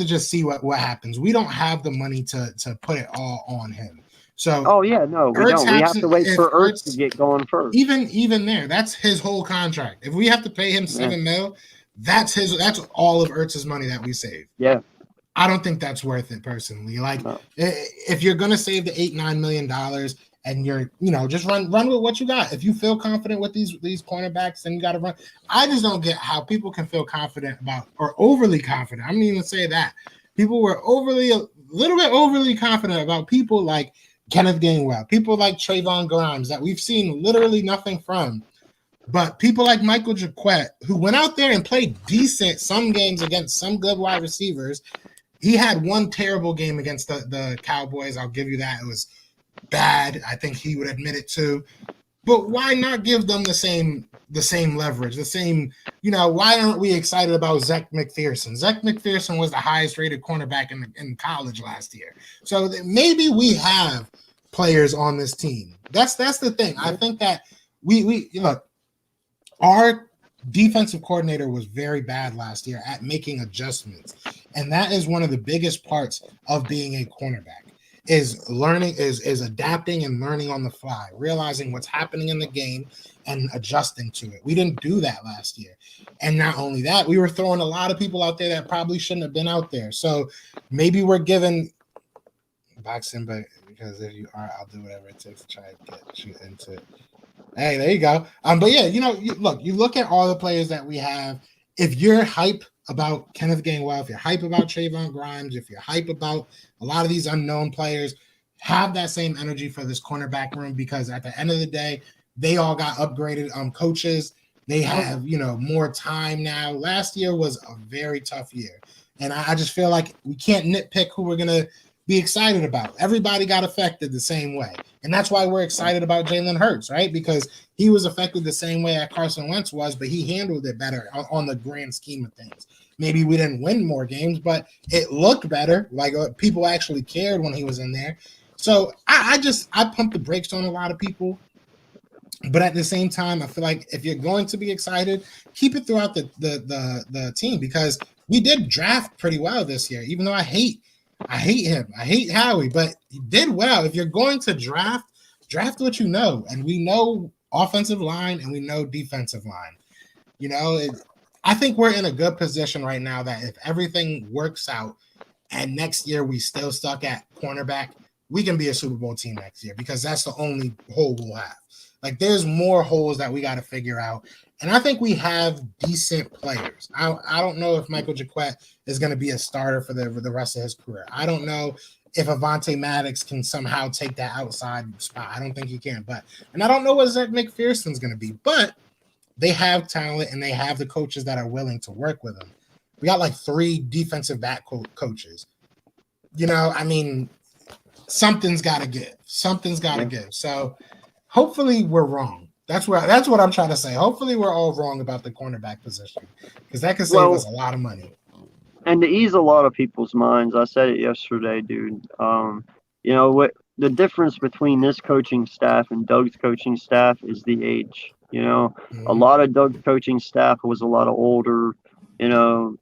just see what happens. We don't have the money to put it all on him. So, we don't. We have to wait for Ertz to get going first. Even there, that's his whole contract. If we have to pay him $7 million, that's all of Ertz's money that we save. Yeah. I don't think that's worth it personally. Like, if you're gonna save the $8-9 million and you're, just run with what you got. If you feel confident with these cornerbacks, then you got to run. I just don't get how people can feel confident about or overly confident. I'm not even say that people were a little bit overly confident about people like Kenneth Gainwell, people like Trayvon Grimes that we've seen literally nothing from. But people like Michael Jacquet, who went out there and played decent some games against some good wide receivers. He had one terrible game against the Cowboys. I'll give you that. It was bad. I think he would admit it too. But why not give them the same leverage? The same, why aren't we excited about Zach McPherson? Zach McPherson was the highest rated cornerback in college last year. So maybe we have players on this team. That's the thing. I think that we look, our defensive coordinator was very bad last year at making adjustments. And that is one of the biggest parts of being a cornerback is learning, is adapting and learning on the fly, realizing what's happening in the game and adjusting to it. We didn't do that last year. And not only that, we were throwing a lot of people out there that probably shouldn't have been out there. So maybe we're giving boxing, but because if you are, I'll do whatever it takes to try to get you into it. Hey, there you go. But yeah, you look at all the players that we have. If you're hype about Kenneth Gainwell, if you're hype about Trayvon Grimes, if you're hype about a lot of these unknown players, have that same energy for this cornerback room, because at the end of the day, they all got upgraded coaches. They have, more time now. Last year was a very tough year. And I just feel like we can't nitpick who we're going to, be excited about. Everybody got affected the same way. And that's why we're excited about Jalen Hurts, right? Because he was affected the same way that Carson Wentz was, but he handled it better on the grand scheme of things. Maybe we didn't win more games, but it looked better. Like people actually cared when he was in there. So I pump the brakes on a lot of people. But at the same time, I feel like if you're going to be excited, keep it throughout the team, because we did draft pretty well this year. Even though I hate him, I hate Howie, but he did well. If you're going to draft what you know, and we know offensive line and we know defensive line. I think we're in a good position right now that if everything works out, and next year we still stuck at cornerback, we can be a Super Bowl team next year, because that's the only hole we'll have. Like, there's more holes that we got to figure out. And I think we have decent players. I don't know if Michael Jacquet is going to be a starter for the rest of his career. I don't know if Avonte Maddox can somehow take that outside spot. I don't think he can. And I don't know what Zach McPherson's going to be. But they have talent, and they have the coaches that are willing to work with them. We got like 3 defensive back coaches. Something's got to give. Something's got to give. So hopefully we're wrong. That's what I'm trying to say. Hopefully we're all wrong about the cornerback position, because that could save us a lot of money. And to ease a lot of people's minds, I said it yesterday, dude. What the difference between this coaching staff and Doug's coaching staff is the age. A lot of Doug's coaching staff was a lot of older, 40s,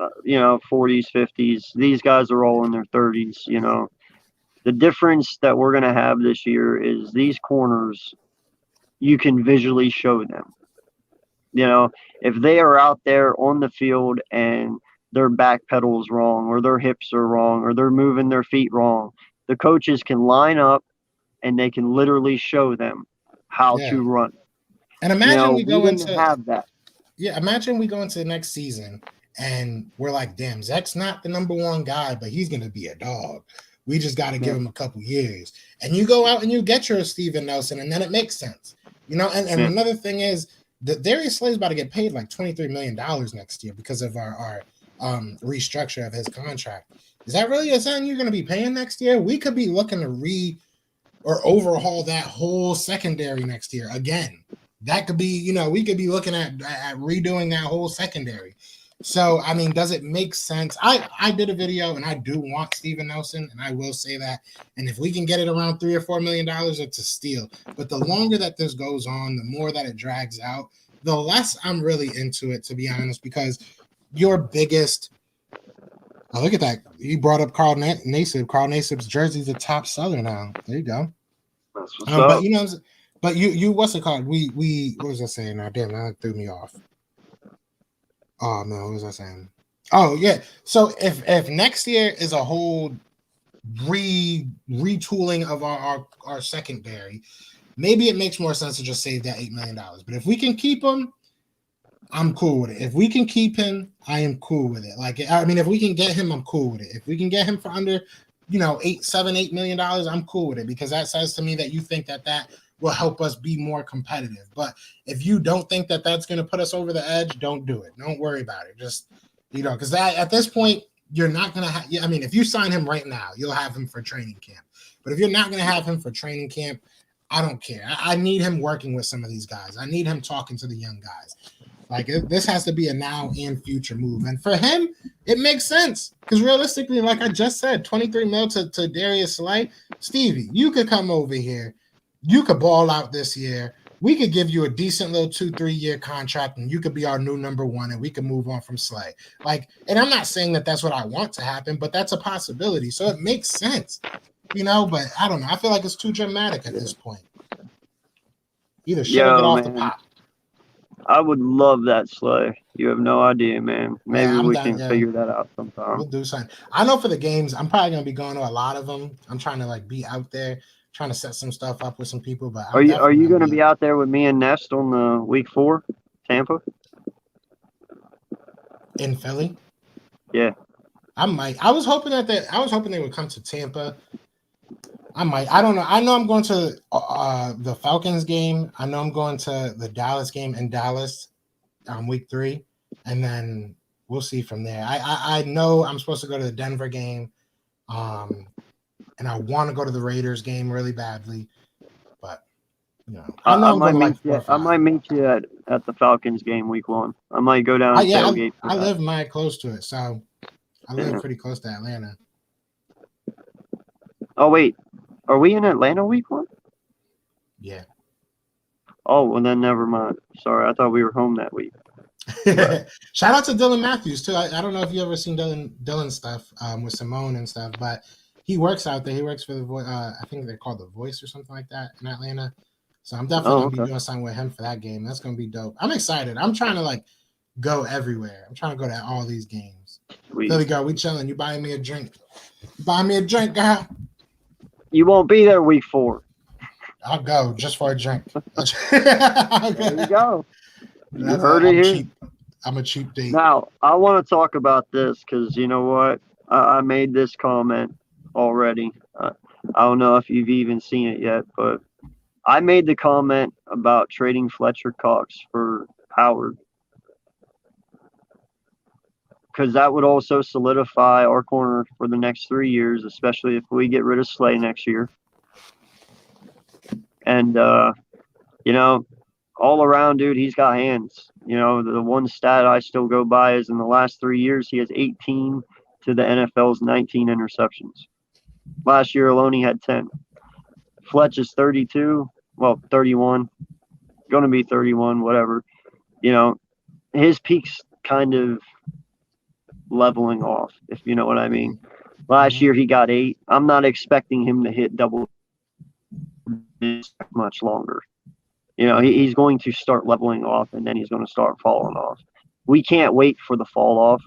50s. These guys are all in their 30s. The difference that we're going to have this year is these corners, you can visually show them. If they are out there on the field and their back pedal is wrong, or their hips are wrong, or they're moving their feet wrong, the coaches can line up and they can literally show them how to run. And imagine we go into have that. Yeah, imagine we go into the next season and we're like, damn, Zach's not the number 1 guy, but he's going to be a dog. We just got to give him a couple years. And you go out and you get your Steven Nelson, and then it makes sense. And another thing is that Darius Slay's about to get paid like $23 million next year because of our restructure of his contract. Is that really something you're going to be paying next year? We could be looking to overhaul that whole secondary next year again. That could be, we could be looking at redoing that whole secondary. So, does it make sense? I did a video, and I do want Steven Nelson, and I will say that. And if we can get it around $3 or $4 million, it's a steal. But the longer that this goes on, the more that it drags out, the less I'm really into it, to be honest, because your biggest – look at that. You brought up Carl Nassib. Carl Nassib's jersey's the top seller now. There you go. That's what's up. But you what's it called? We what was I saying now? Damn, that threw me off. Oh no, what was I saying? Oh yeah. So if next year is a whole retooling of our secondary, maybe it makes more sense to just save that $8 million. But if we can keep him, I'm cool with it. If we can keep him, I am cool with it. If we can get him, I'm cool with it. If we can get him for under, $8 million, I'm cool with it, because that says to me that you think that will help us be more competitive. But if you don't think that that's going to put us over the edge, don't do it. Don't worry about it. Just, because at this point, you're not going to have, if you sign him right now, you'll have him for training camp. But if you're not going to have him for training camp, I don't care. I need him working with some of these guys. I need him talking to the young guys. This has to be a now and future move. And for him, it makes sense. Because realistically, like I just said, $23 million to Darius Slay. Stevie, you could come over here. You could ball out this year. We could give you a decent little 2-3 year contract, and you could be our new number 1, and we can move on from Slay. And I'm not saying that that's what I want to happen, but that's a possibility. So it makes sense, but I don't know. I feel like it's too dramatic at this point. Either shut or get off the pot. I would love that Slay. You have no idea, man. Maybe we can figure that out sometime. We'll do something. I know for the games, I'm probably going to be going to a lot of them. I'm trying to be out there, trying to set some stuff up with some people. But are you going to be out there with me and Nest on the week 4, Tampa? In Philly? Yeah. I might. I was hoping they would come to Tampa. I might. I don't know. I know I'm going to the Falcons game. I know I'm going to the Dallas game in Dallas week 3. And then we'll see from there. I know I'm supposed to go to the Denver game And I want to go to the Raiders game really badly, but I, I know I I'm going might to meet like 4 you. or I 5. might meet you at the Falcons game week 1. I might go down and Yeah, tailgate for I that. live mad close to it, so I live Yeah. pretty close to Atlanta. Oh wait, are we in Atlanta week 1? Yeah. Oh well, then never mind. Sorry, I thought we were home that week. Shout out to Dylan Matthews too. I don't know if you ever seen Dylan stuff with Simone and stuff, but he works out there. He works for the I think they're called the Voice or something like that in Atlanta. So I'm definitely Oh gonna be okay. doing something with him for that game. That's gonna be dope. I'm excited. I'm trying to like go everywhere. I'm trying to go to all these games. Sweet. Philly girl, we chilling. You buying me a drink? Buy me a drink, girl. You won't be there week 4. I'll go just for a drink. There you go. You heard it I'm here. cheap. I'm a cheap date. Now, I want to talk about this because you know what? I made this comment already. I don't know if you've even seen it yet, but I made the comment about trading Fletcher Cox for Howard because that would also solidify our corner for the next 3 years, especially if we get rid of Slay next year. And, all around, dude, he's got hands. The one stat I still go by is in the last 3 years, he has 18 to the NFL's 19 interceptions. Last year alone, he had 10. Fletch is 32, 31, going to be 31, whatever. His peak's kind of leveling off, if you know what I mean. Last year, he got 8. I'm not expecting him to hit double much longer. He's going to start leveling off, and then he's going to start falling off. We can't wait for the fall off.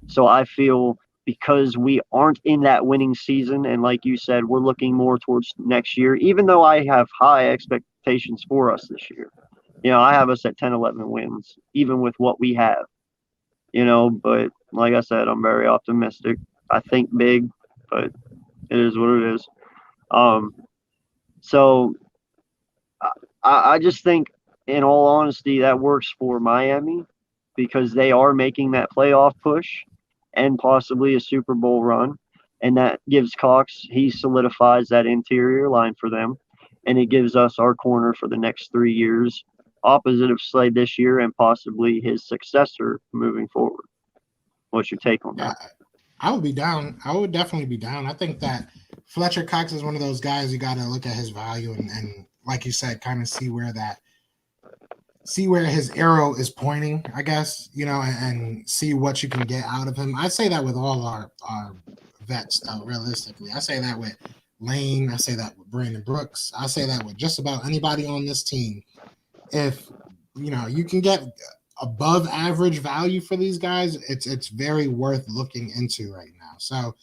So I feel because we aren't in that winning season, and like you said, we're looking more towards next year, even though I have high expectations for us this year. I have us at 10, 11 wins, even with what we have. But like I said, I'm very optimistic. I think big, but it is what it is. So I just think, in all honesty, that works for Miami because they are making that playoff push and possibly a Super Bowl run. And that gives Cox, he solidifies that interior line for them. And it gives us our corner for the next 3 years, opposite of Slade this year and possibly his successor moving forward. What's your take on that? I would be down. I would definitely be down. I think that Fletcher Cox is one of those guys you got to look at his value and like you said, kind of see where his arrow is pointing, I guess, and see what you can get out of him. I say that with all our vets, realistically. I say that with Lane. I say that with Brandon Brooks. I say that with just about anybody on this team. If, you can get above average value for these guys, it's very worth looking into right now. So,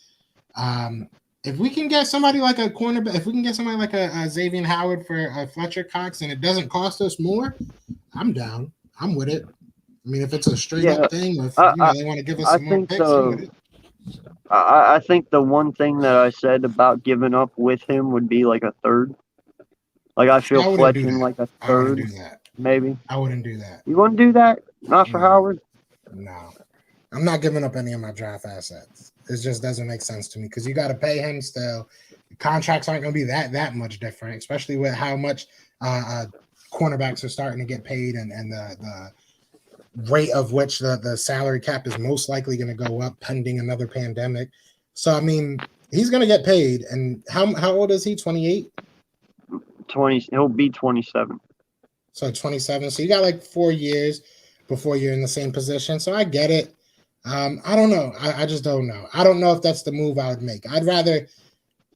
if we can get somebody like a cornerback, if we can get somebody like a Xavier Howard for a Fletcher Cox and it doesn't cost us more, I'm down. I'm with it. I mean, if it's a straight up thing, or if they want to give us some more picks, I'm with it. I think the one thing that I said about giving up with him would be like a third. Like I feel Fletch in like a third, I wouldn't do that. Maybe. I wouldn't do that. You wouldn't do that? Not for Howard? No. I'm not giving up any of my draft assets. It just doesn't make sense to me because you got to pay him still. The contracts aren't going to be that much different, especially with how much cornerbacks are starting to get paid and the rate of which the salary cap is most likely going to go up pending another pandemic. So, I mean, he's going to get paid. And how old is he? 28? 20. He'll be 27. So 27. So you got like 4 years before you're in the same position. So I get it. I don't know. I just don't know. I don't know if that's the move I would make. I'd rather,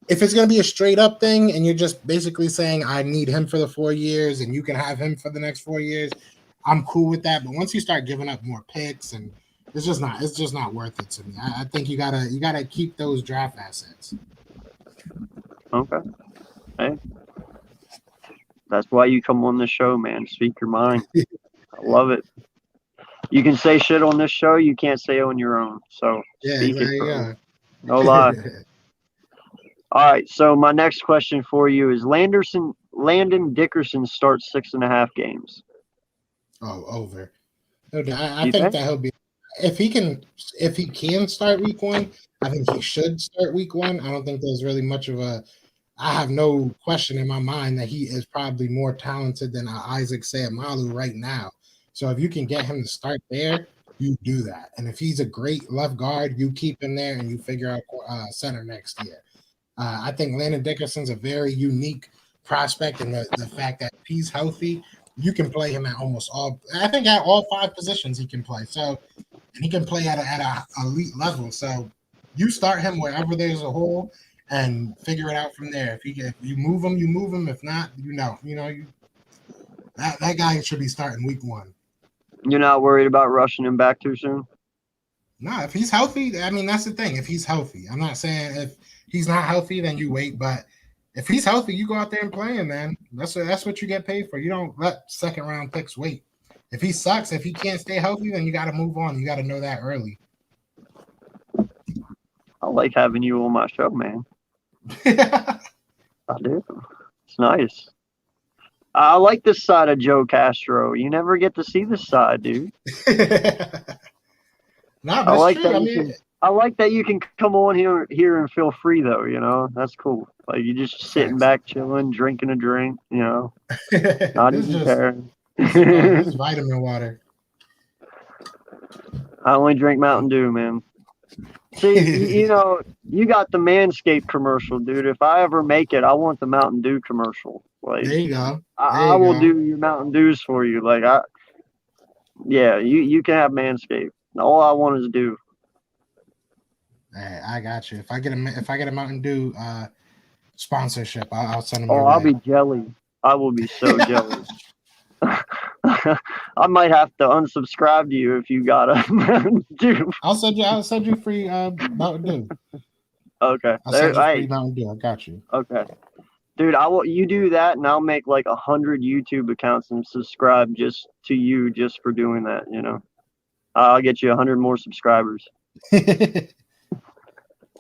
if it's going to be a straight up thing and you're just basically saying I need him for the 4 years and you can have him for the next 4 years, I'm cool with that. But once you start giving up more picks, and it's just not worth it to me. I think you gotta keep those draft assets. Okay. Hey. That's why you come on this show, man. Speak your mind. I love it. You can say shit on this show. You can't say it on your own. So speak it, bro. No lie. All right. So my next question for you is: Landon Dickerson starts 6.5 games. Oh, over. I think that if he can start week 1, I think he should start week 1. I don't think there's really much of a. I have no question in my mind that he is probably more talented than Isaac Seumalo right now. So if you can get him to start there, you do that. And if he's a great left guard, you keep him there and you figure out center next year. I think Landon Dickerson's a very unique prospect, and the fact that if he's healthy, you can play him at almost all. I think at all 5 positions he can play. So, and he can play at a elite level. So, you start him wherever there's a hole, and figure it out from there. If you move him, you move him. If not, that guy should be starting week 1. You're not worried about rushing him back too soon? No, if he's healthy, I mean, that's the thing. If he's healthy, I'm not saying if he's not healthy, then you wait. But if he's healthy, you go out there and play him, man. That's what you get paid for. You don't let second round picks wait. If he sucks, if he can't stay healthy, then you got to move on. You got to know that early. I like having you on my show, man. I do. It's nice. I like this side of Joe Castro. You never get to see this side, dude. No, that's like true. that. I like that you can come on here and feel free, though. You know, that's cool. Like you just sitting back, chilling, drinking a drink. You know, not even caring. It's vitamin water. I only drink Mountain Dew, man. See, you know, you got the Manscaped commercial, dude. If I ever make it, I want the Mountain Dew commercial. Like, there you go. I will do your Mountain Dews for you. Like, you can have Manscaped. All I want is Dew. Hey, I got you. If I get a Mountain Dew sponsorship, I'll send them. I'll be jelly. I will be so jealous. I might have to unsubscribe to you if you got a Mountain Dew. I'll send you free Mountain Dew. Okay. I'll send you free Mountain Dew. I got you. Okay. Dude, you do that, and I'll make like 100 YouTube accounts and subscribe just to you just for doing that. You know, I'll get you 100 more subscribers.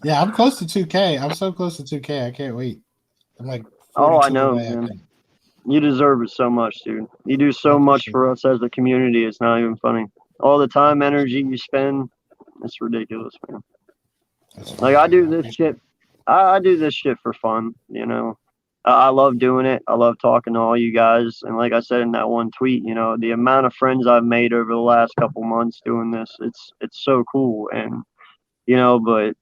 Yeah, I'm close to 2K. I'm so close to 2K. I can't wait. I'm like, I know, man. You deserve it so much, dude. You do so much for us as a community. It's not even funny. All the time, energy you spend, it's ridiculous, man. Like I do this shit. I do this shit for fun, you know. I love doing it. I love talking to all you guys. And like I said in that one tweet, you know, the amount of friends I've made over the last couple months doing this, it's so cool. And, you know, but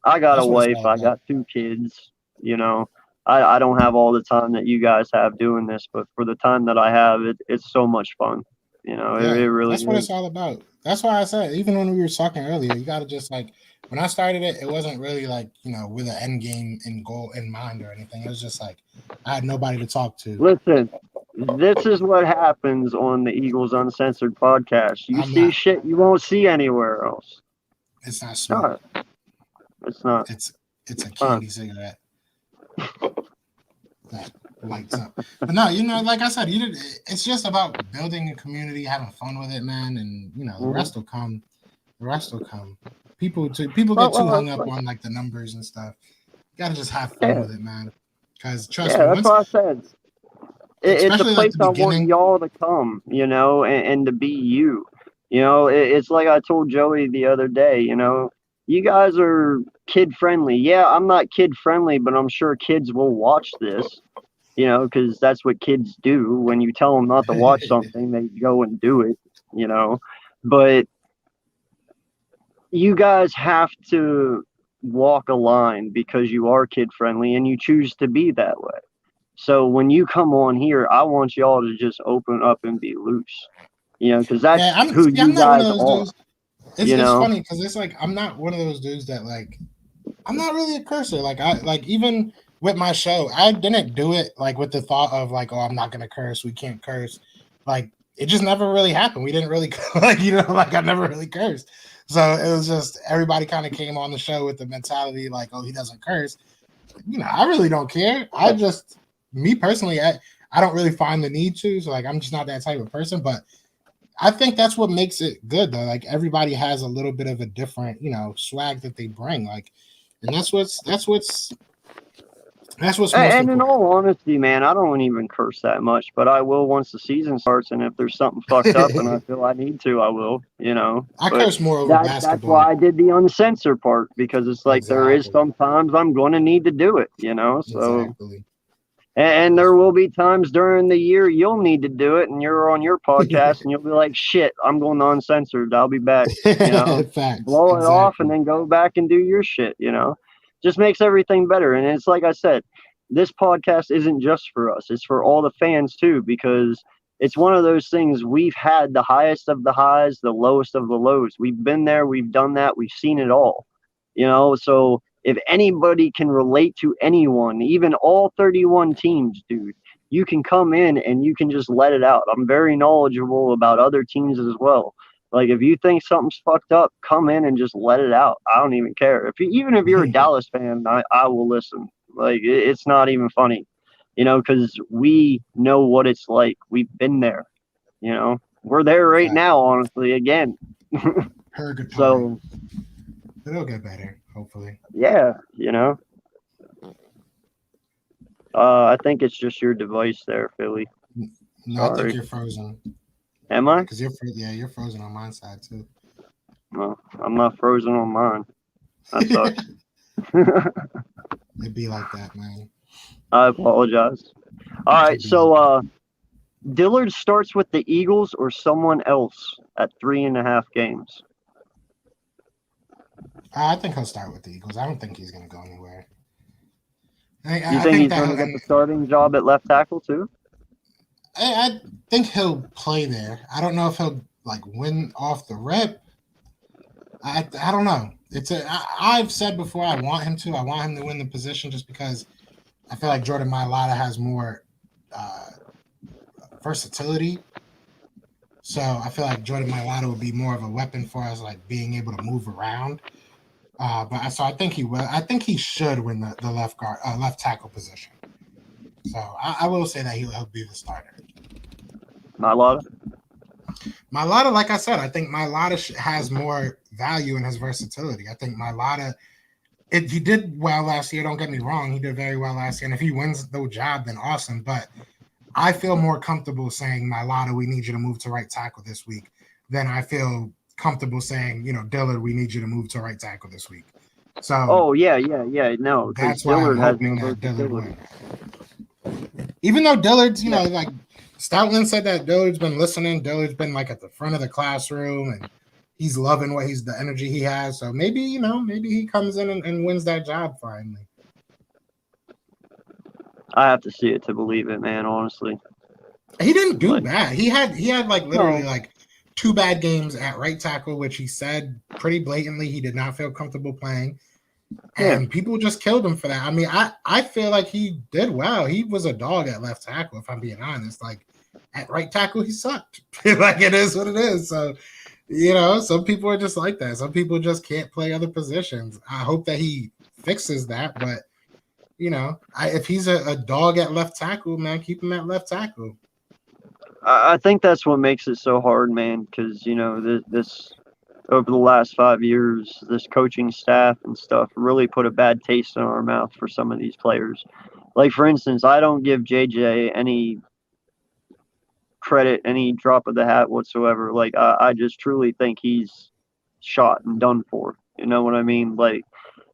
I got a wife. I got 2 kids, you know. I don't have all the time that you guys have doing this, but for the time that I have, it's so much fun. You know, it really that's what it's all about. That's why I said, even when we were talking earlier, you got to just like, when I started it wasn't really like, you know, with an end game and goal in mind or anything. It was just like, I had nobody to talk to. Listen, this is what happens on the Eagles Uncensored podcast. You see shit you won't see anywhere else. It's not smart. It's not. It's a candy cigarette. That lights up. But no, you know, like I said, it's just about building a community, having fun with it, man, and you know, the rest will come. The rest will come. People get too hung up on like the numbers and stuff. You gotta just have fun with it, man. Because trust me, that's what I said. It's a place I want y'all to come, you know, and to be you. You know, it's like I told Joey the other day, you know, you guys are kid friendly. Yeah, I'm not kid friendly, but I'm sure kids will watch this, you know, because that's what kids do. When you tell them not to watch something, they go and do it, you know. But you guys have to walk a line because you are kid friendly and you choose to be that way. So when you come on here, I want y'all to just open up and be loose, you know, because that's who you guys are. It's funny because it's like I'm not one of those dudes that like I'm not really a cursor. Like even with my show, I didn't do it like with the thought of like, oh, I'm not gonna curse. We can't curse. Like it just never really happened. We didn't really like, you know, like I never really cursed. So it was just everybody kind of came on the show with the mentality like, oh, he doesn't curse. You know, I really don't care. Me personally, I don't really find the need to. So like I'm just not that type of person. But I think that's what makes it good though. Like everybody has a little bit of a different, you know, swag that they bring. Like, and that's what's That's what's most And in important. all honesty, man, I don't even curse that much, but I will once the season starts, and if there's something fucked up and I feel I need to, I will, I But curse more over that's why basketball. I did the uncensored part, because it's like there is Exactly. sometimes I'm going to need to do it, So, Exactly. and there will be times during the year you'll need to do it, and you're on your podcast, and you'll be like, "Shit, I'm going to uncensored. I'll be back." Facts. Blow it off, and Exactly. then go back and do your shit. Just makes everything better. And it's like I said, this podcast isn't just for us; it's for all the fans too, because it's one of those things. We've had the highest of the highs, the lowest of the lows. We've been there, we've done that, we've seen it all. So if anybody can relate to anyone, even all 31 teams, dude, you can come in and you can just let it out. I'm very knowledgeable about other teams as well. Like if you think something's fucked up, come in and just let it out. I don't even care. Even if you're a Dallas fan, I will listen. Like it's not even funny, because we know what it's like. We've been there. We're there right Fact. now. Honestly, again. Purgatory. So But it'll get better, hopefully. yeah. I think it's just your device there, Philly. No, I think Sorry. you're frozen. Am I? Because you're frozen on my side too. No, I'm not frozen on mine. That sucks. It'd be like that, man. I apologize. All right, It'd be like that. so Dillard starts with the Eagles or someone else at 3.5 games. I think he'll start with the Eagles. I don't think he's going to go anywhere. You I think think he's that going to get the starting job at left tackle too? I think he'll play there. I don't know if he'll like win off the rip. I don't know. I've said before I want him to. I want him to win the position just because I feel like Jordan Mailata has more versatility. So I feel like Jordan Mailata would be more of a weapon for us, like being able to move around. So I think he will. I think he should win the left tackle position. So I will say that he'll be the starter. Mailata? Mailata, like I said, I think Mailata has more value in his versatility. I think Mailata, he did well last year. Don't get me wrong, he did very well last year. And if he wins the job, then awesome. But I feel more comfortable saying, Mailata, we need you to move to right tackle this week, than I feel comfortable saying, Dillard, we need you to move to right tackle this week. So, oh yeah, no, because that's why I'm Dillard has no hoping that Dillard versatility. wins. Even though Dillard's, like Stoutland said that Dillard's been listening. Dillard's been like at the front of the classroom and he's loving the energy he has. So maybe he comes in and wins that job finally. I have to see it to believe it, man. Honestly, he didn't do bad. He had like literally no. like 2 bad games at right tackle, which he said pretty blatantly he did not feel comfortable playing. And people just killed him for that. I mean, I feel like he did well. He was a dog at left tackle, if I'm being honest. Like at right tackle, he sucked. Like it is what it is. So, some people are just like that. Some people just can't play other positions. I hope that he fixes that. But, if he's a dog at left tackle, man, keep him at left tackle. I think that's what makes it so hard, man, because, this over the last 5 years, this coaching staff and stuff really put a bad taste in our mouth for some of these players. Like, for instance, I don't give JJ any credit, any drop of the hat whatsoever. Like, I just truly think he's shot and done for. You know what I mean? Like,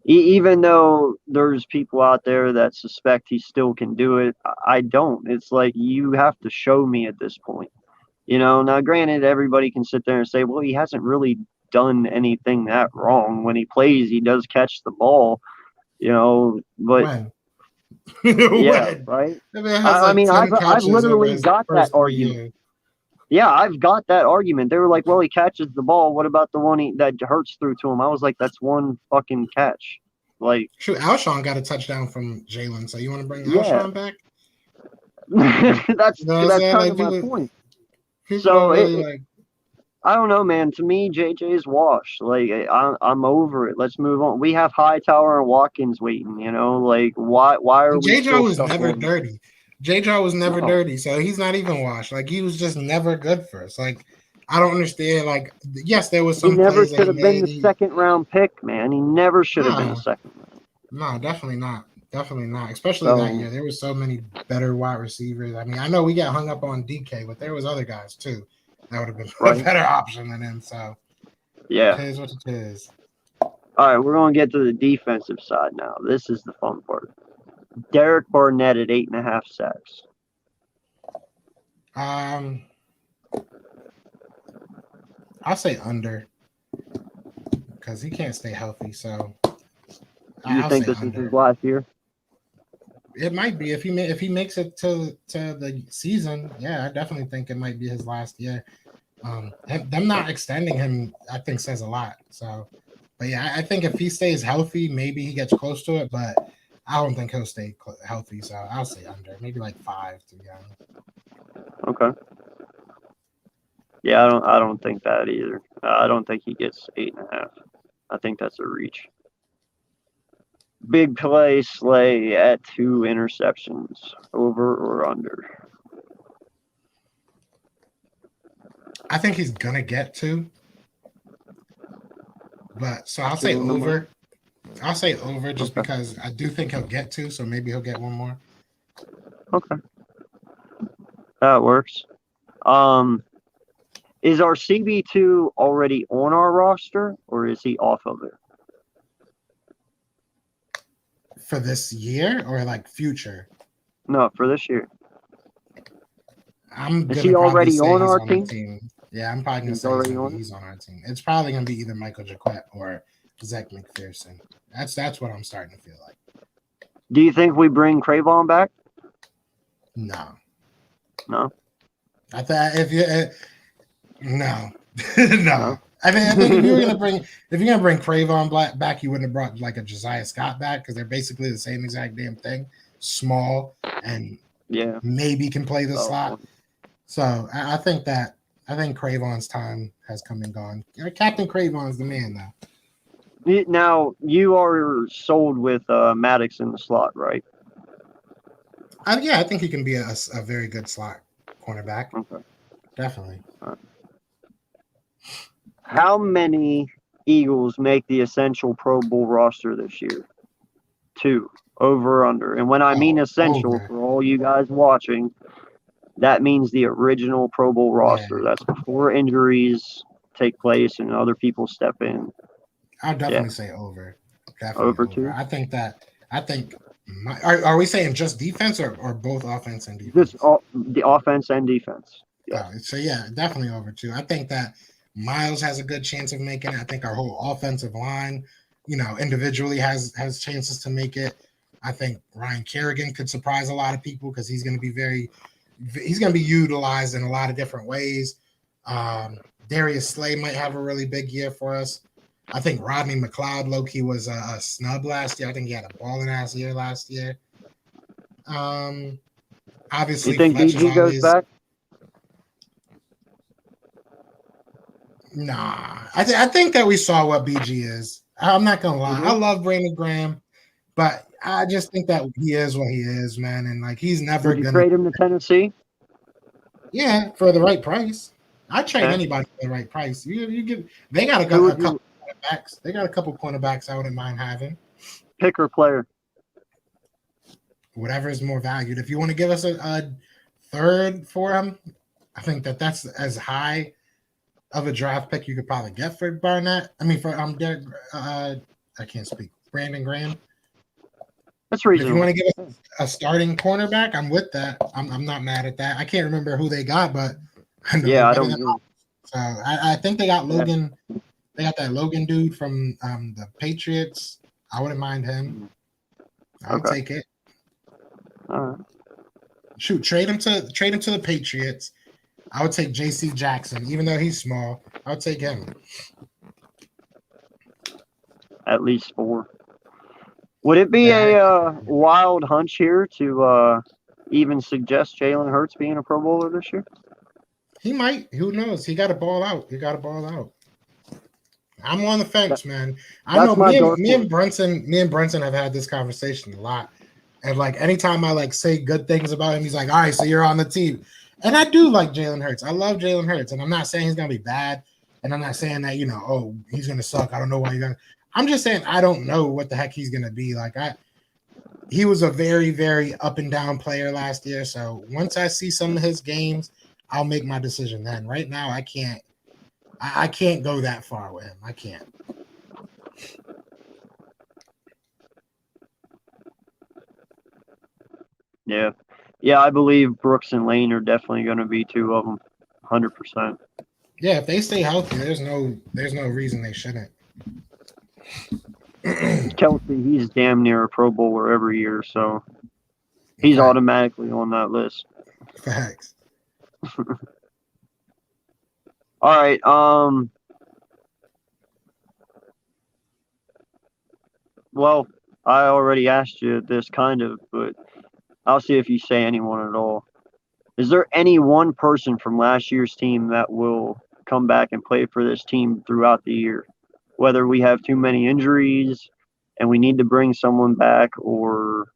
even though there's people out there that suspect he still can do it, I don't. It's like you have to show me at this point. Now granted, everybody can sit there and say, well, he hasn't really done anything that wrong. When he plays, he does catch the ball, but when? yeah, When? right. I mean, 10 I've catches over literally his got that first 3 argument. years. Yeah, I've got that argument. They were like, well, he catches the ball. What about the one that Hurts threw to him? I was like, that's one fucking catch. Like, shoot, Alshon got a touchdown from Jalen. So you want to bring Alshon back? that's kind of my point. People don't really like. I don't know, man. To me, JJ's washed. Like, I'm over it. Let's move on. We have Hightower and Watkins waiting. Like, why are we JJ still was stuck never on? dirty. JJ was never dirty, so he's not even washed. Like, he was just never good for us. Like, I don't understand. Like, yes, there was some. He never plays should have been the he, second round pick, man. He never should have been a second round. No, definitely not. Definitely not. Especially that So year. There were so many better wide receivers. I mean, I know we got hung up on DK, but there was other guys too that would have been a right, better option than him. So yeah. it is what it is. All right, we're going to get to the defensive side now. This is the fun part. Derek Barnett at 8.5 sacks. I'll say under because he can't stay healthy. So You I'll think say this is under. his last year? It might be if he makes it to the season. Yeah, I definitely think it might be his last year. Them not extending him, I think, says a lot. So, but yeah, I think if he stays healthy, maybe he gets close to it. But I don't think he'll stay healthy. So I'll say under, maybe like 5 to be honest. Okay. Yeah, I don't think that either. I don't think he gets 8.5. I think that's a reach. Big play Slay at 2 interceptions. Over or under? I think he's gonna get 2. But so I'll say Two number? over. I'll say over just Okay. because I do think he'll get 2. So maybe he'll get one more. Okay. That works. Is our CB2 already on our roster or is he off of it? For this year or like future? No, for this year. I'm Is gonna he probably already say on he's our on team? the team. Yeah, I'm probably gonna He's say already on it? he's on our team. It's probably gonna be either Michael Jaquette or Zach McPherson. That's what I'm starting to feel like. Do you think we bring Cravon back? No, No. I thought if you no, no. No. I mean, I think if you're gonna bring Cravon back, you wouldn't have brought like a Josiah Scott back because they're basically the same exact damn thing, small and Yeah. maybe can play the Oh, slot. So I think Cravon's time has come and gone. Captain Cravon's the man now. Now, you are sold with Maddox in the slot, right? Yeah, I think he can be a very good slot cornerback. Okay. Definitely. How many Eagles make the essential Pro Bowl roster this year? 2. Over or under. And when I mean essential, over. for all you guys watching, that means the original Pro Bowl roster. Yeah. That's before injuries take place and other people step in. I'll definitely say over. Definitely Over 2? I think are we saying just defense or both offense and defense? Just the offense and defense. Yeah. So yeah, definitely over 2. I think that Miles has a good chance of making it. I think our whole offensive line, individually has chances to make it. I think Ryan Kerrigan could surprise a lot of people because he's going to be utilized in a lot of different ways. Darius Slay might have a really big year for us. I think Rodney McLeod low-key was a snub last year. I think he had a balling ass year last year. Obviously, You think BG goes back? Nah, I think that we saw what BG is. I'm not gonna lie. I love Brandon Graham, but I just think that he is what he is, man. And like he's never Would you gonna trade him to Tennessee? Yeah, for the right price. I'd trade anybody for the right price. They got a couple cornerbacks. They got a couple cornerbacks I wouldn't mind having. Picker player. Whatever is more valued. If you want to give us a third for him, I think that's as high of a draft pick you could probably get for Barnett. I mean, for I can't speak. Brandon Graham. That's reasonable. If you want to give us a starting cornerback, I'm with that. I'm not mad at that. I can't remember who they got, but I know I don't know. So I think they got Logan. Yeah. They got that Logan dude from the Patriots. I wouldn't mind him. I'll take it. All right. Shoot, trade him to the Patriots. I would take J.C. Jackson, even though he's small. I would take him. At least 4. Would it be a wild hunch here to even suggest Jalen Hurts being a Pro Bowler this year? He might. Who knows? He got to ball out. I'm on the fence, man. I know me and Brunson have had this conversation a lot. And like anytime I like say good things about him, he's like, all right, so you're on the team. And I do like Jalen Hurts. I love Jalen Hurts. And I'm not saying he's gonna be bad. And I'm not saying that, he's gonna suck. I don't know why you're gonna. I'm just saying I don't know what the heck he's gonna be. Like he was a very, very up and down player last year. So once I see some of his games, I'll make my decision then. Right now, I can't. I can't go that far with him. I can't. Yeah. Yeah, I believe Brooks and Lane are definitely going to be two of them, 100%. Yeah, if they stay healthy, there's no reason they shouldn't. Kelsey, he's damn near a Pro Bowler every year, so he's Facts. automatically on that list. Facts. All right. Well, I already asked you this kind of, but I'll see if you say anyone at all. Is there any one person from last year's team that will come back and play for this team throughout the year? Whether we have too many injuries and we need to bring someone back, or,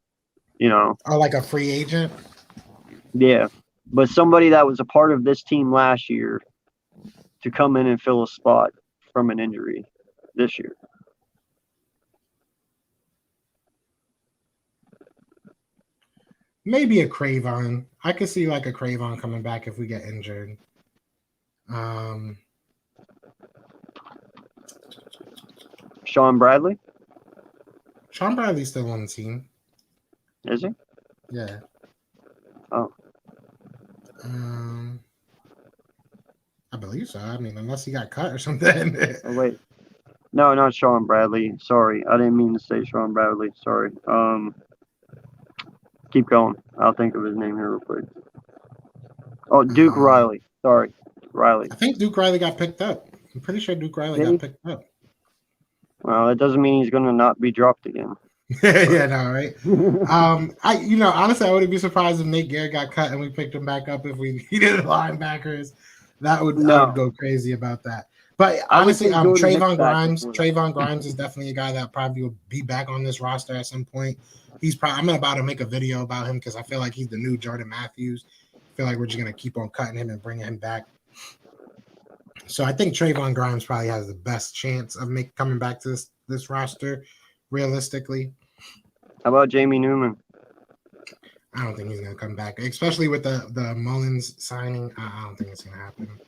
Or like a free agent? Yeah. But somebody that was a part of this team last year to come in and fill a spot from an injury this year. Maybe a Cravon. I could see like a Cravon coming back if we get injured. Sean Bradley? Sean Bradley's still on the team. Is he? Yeah. Oh. I believe so. I mean, unless he got cut or something. Oh, wait. No, not Sean Bradley. Sorry. I didn't mean to say Sean Bradley. Sorry. Keep going. I'll think of his name here real quick. Oh, Duke Riley. Sorry. Riley. I think Duke Riley got picked up. I'm pretty sure Duke Riley got picked up. Well, it doesn't mean he's going to not be dropped again. Yeah, no, right? Honestly, I wouldn't be surprised if Nate Garrett got cut and we picked him back up if we needed linebackers. I would go crazy about that. But honestly, Trayvon Grimes is definitely a guy that probably will be back on this roster at some point. I'm about to make a video about him because I feel like he's the new Jordan Matthews. I feel like we're just going to keep on cutting him and bringing him back. So I think Trayvon Grimes probably has the best chance of coming back to this roster, realistically. How about Jamie Newman? I don't think he's going to come back, especially with the Mullins signing. I don't think it's going to happen.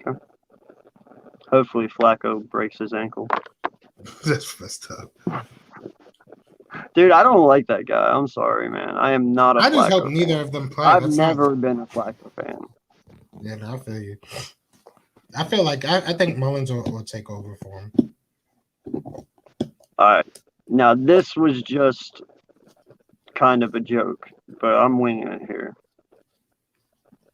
Okay. Hopefully Flacco breaks his ankle. That's messed up. Dude, I don't like that guy. I'm sorry, man. I am not a Flacco fan. I just hope neither of them play. I've never been a Flacco fan. Yeah, no, I feel you. I feel like I think Mullins will take over for him. All right. Now, this was just kind of a joke, but I'm winging it here.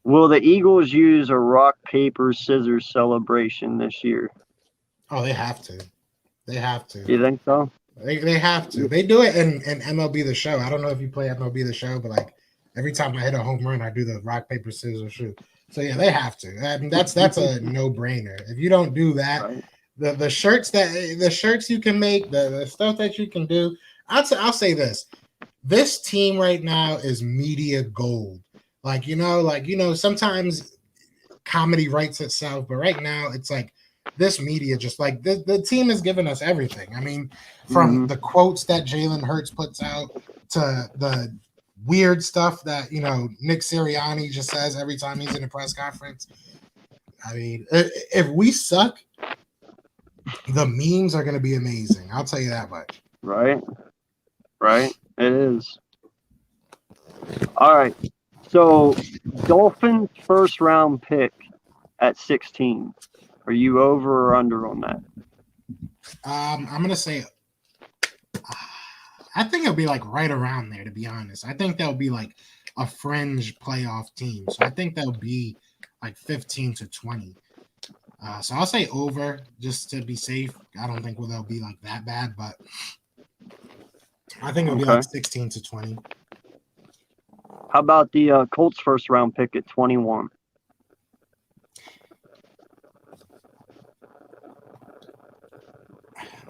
Will the Eagles use a rock, paper, scissors celebration this year? Oh, they have to. They have to. You think so? They have to. They do it in MLB The Show. I don't know if you play MLB The Show, but like every time I hit a home run, I do the rock, paper, scissors, shoot. So yeah, they have to. I mean, that's a no-brainer. If you don't do that, right. the shirts you can make, the stuff that you can do. I'll say this: this team right now is media gold. Sometimes comedy writes itself, but right now it's like this media just like the team is giving us everything. I mean, from the quotes that Jalen Hurts puts out to the weird stuff that Nick Sirianni just says every time he's in a press conference. I mean, if we suck, the memes are going to be amazing. I'll tell you that much. Right. It is. All right. So, Dolphins first round pick at 16. Are you over or under on that? I'm going to say I think it'll be like right around there, to be honest. I think that'll be like a fringe playoff team. So I think that'll be like 15 to 20. So I'll say over just to be safe. I don't think they'll be like that bad, but I think it'll be like 16 to 20. How about the Colts first round pick at 21?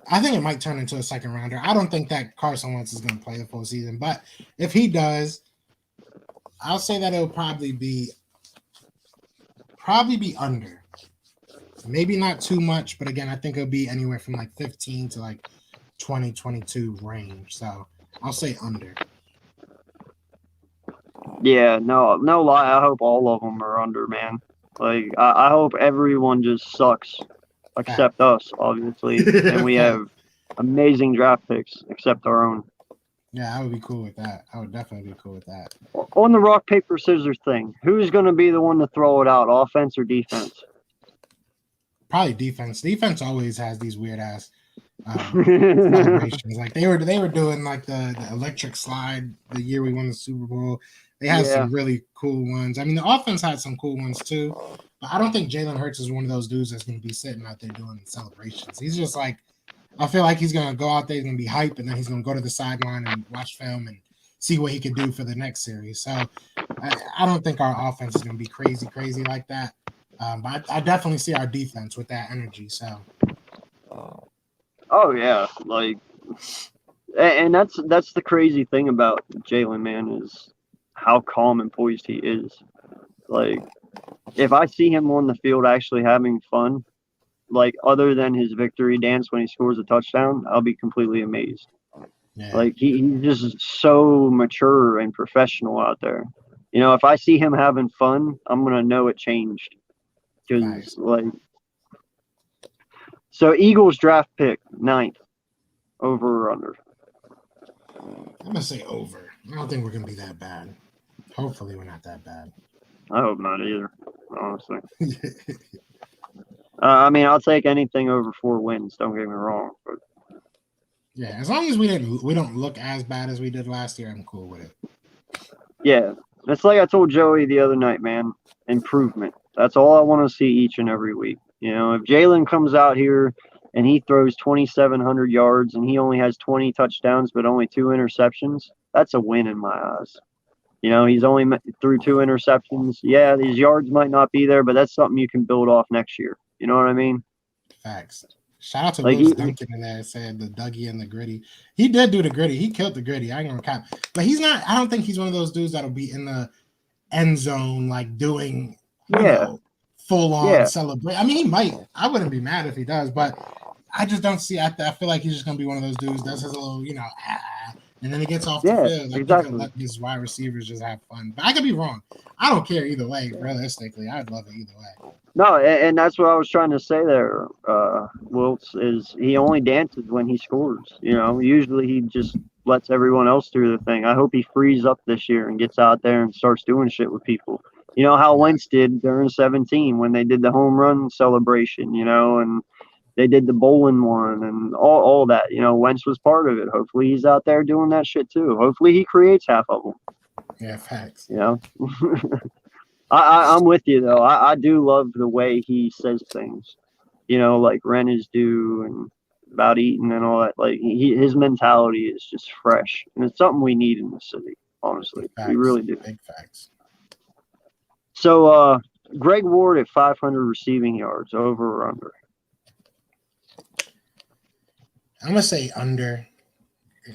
I think it might turn into a second rounder. I don't think that Carson Wentz is going to play the full season, but if he does, I'll say that it'll probably be under. Maybe not too much, but again, I think it'll be anywhere from like 15 to like 2022 range. So I'll say under. Yeah, no lie. I hope all of them are under, man. Like, I hope everyone just sucks, Fact. except us, obviously, and we Fact. have amazing draft picks, except our own. Yeah, I would be cool with that. I would definitely be cool with that. On the rock paper scissors thing, who's going to be the one to throw it out, offense or defense? Probably defense. Defense always has these weird ass celebrations. Like they were doing like the electric slide the year we won the Super Bowl. They had Yeah. some really cool ones. I mean, the offense had some cool ones too, but I don't think Jalen Hurts is one of those dudes that's going to be sitting out there doing celebrations. He's just like, I feel like he's going to go out there, he's going to be hype, and then he's going to go to the sideline and watch film and see what he could do for the next series. So I don't think our offense is going to be crazy like that. But I definitely see our defense with that energy. So. Oh yeah, like, and that's the crazy thing about Jalen, man, is how calm and poised he is. Like, if I see him on the field actually having fun, like other than his victory dance when he scores a touchdown, I'll be completely amazed. Yeah. Like he's just so mature and professional out there. You know, if I see him having fun, I'm gonna know it changed. Because Nice. like, so Eagles draft pick 9th, over or under? I'm gonna say over. I don't think we're gonna be that bad. Hopefully, we're not that bad. I hope not either, honestly. I mean, I'll take anything over 4 wins. Don't get me wrong, but yeah, as long as we don't look as bad as we did last year, I'm cool with it. yeah, it's like I told Joey the other night, man. Improvement. That's all I want to see each and every week. You know, if Jalen comes out here and he throws 2,700 yards and he only has 20 touchdowns but only 2 interceptions, that's a win in my eyes. You know, he's only threw 2 interceptions. Yeah, these yards might not be there, but that's something you can build off next year. You know what I mean? Facts. Shout out to Like Lewis Duncan in there saying the Dougie and the gritty. He did do the gritty. He killed the gritty. I ain't gonna cap. But he's not. I don't think he's one of those dudes that'll be in the end zone like doing full on celebrate. I mean, he might. I wouldn't be mad if he does, but I just don't see. I feel like he's just gonna be one of those dudes does his little, and then he gets off the field. Like, exactly. He can let his wide receivers just have fun. But I could be wrong. I don't care either way. Realistically, I'd love it either way. No, and that's what I was trying to say there, Wilts, is he only dances when he scores. You know, usually he just lets everyone else do the thing. I hope he frees up this year and gets out there and starts doing shit with people. You know how Wentz did during 17 when they did the home run celebration, and they did the bowling one and all that. You know, Wentz was part of it. Hopefully he's out there doing that shit too. Hopefully he creates half of them. Yeah, facts. You know? I'm with you though. I do love the way he says things. You know, like rent is due and about eating and all that. Like his mentality is just fresh, and it's something we need in the city. Honestly, we really do. Big facts. So, Greg Ward at 500 receiving yards, over or under? I'm gonna say under.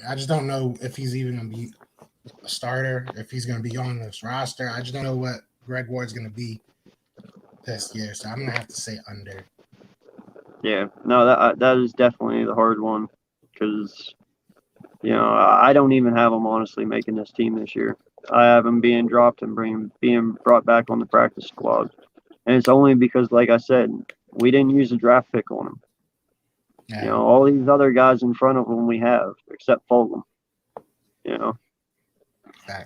I just don't know if he's even gonna be a starter, if he's gonna be on this roster. I just don't know what Greg Ward's going to be this year, so I'm going to have to say under. Yeah, no, that is definitely the hard one because, I don't even have him honestly making this team this year. I have him being dropped and being brought back on the practice squad, and it's only because, like I said, we didn't use a draft pick on him. Yeah. You know, all these other guys in front of him we have, except Fulgham. You know,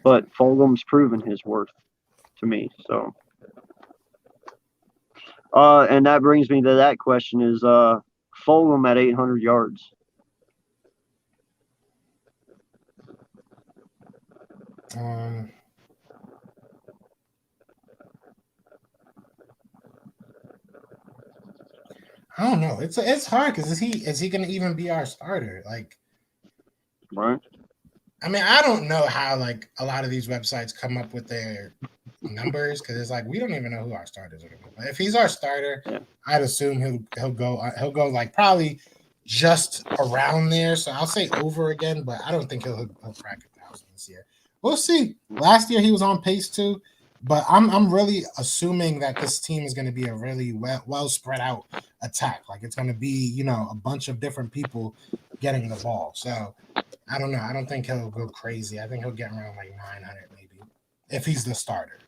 but Fulgham's proven his worth to me. So, and that brings me to that question: is Fulgham at 800 yards? I don't know. It's hard because is he going to even be our starter? Like, right. I mean, I don't know how like a lot of these websites come up with their numbers because it's like we don't even know who our starters are. But if he's our starter, I'd assume he'll go like probably just around there. So I'll say over again, but I don't think he'll crack 1,000 this year. We'll see. Last year he was on pace too, but I'm really assuming that this team is going to be a really well spread out attack. Like it's going to be a bunch of different people getting the ball. So I don't know. I don't think he'll go crazy. I think he'll get around like 900 maybe if he's the starter.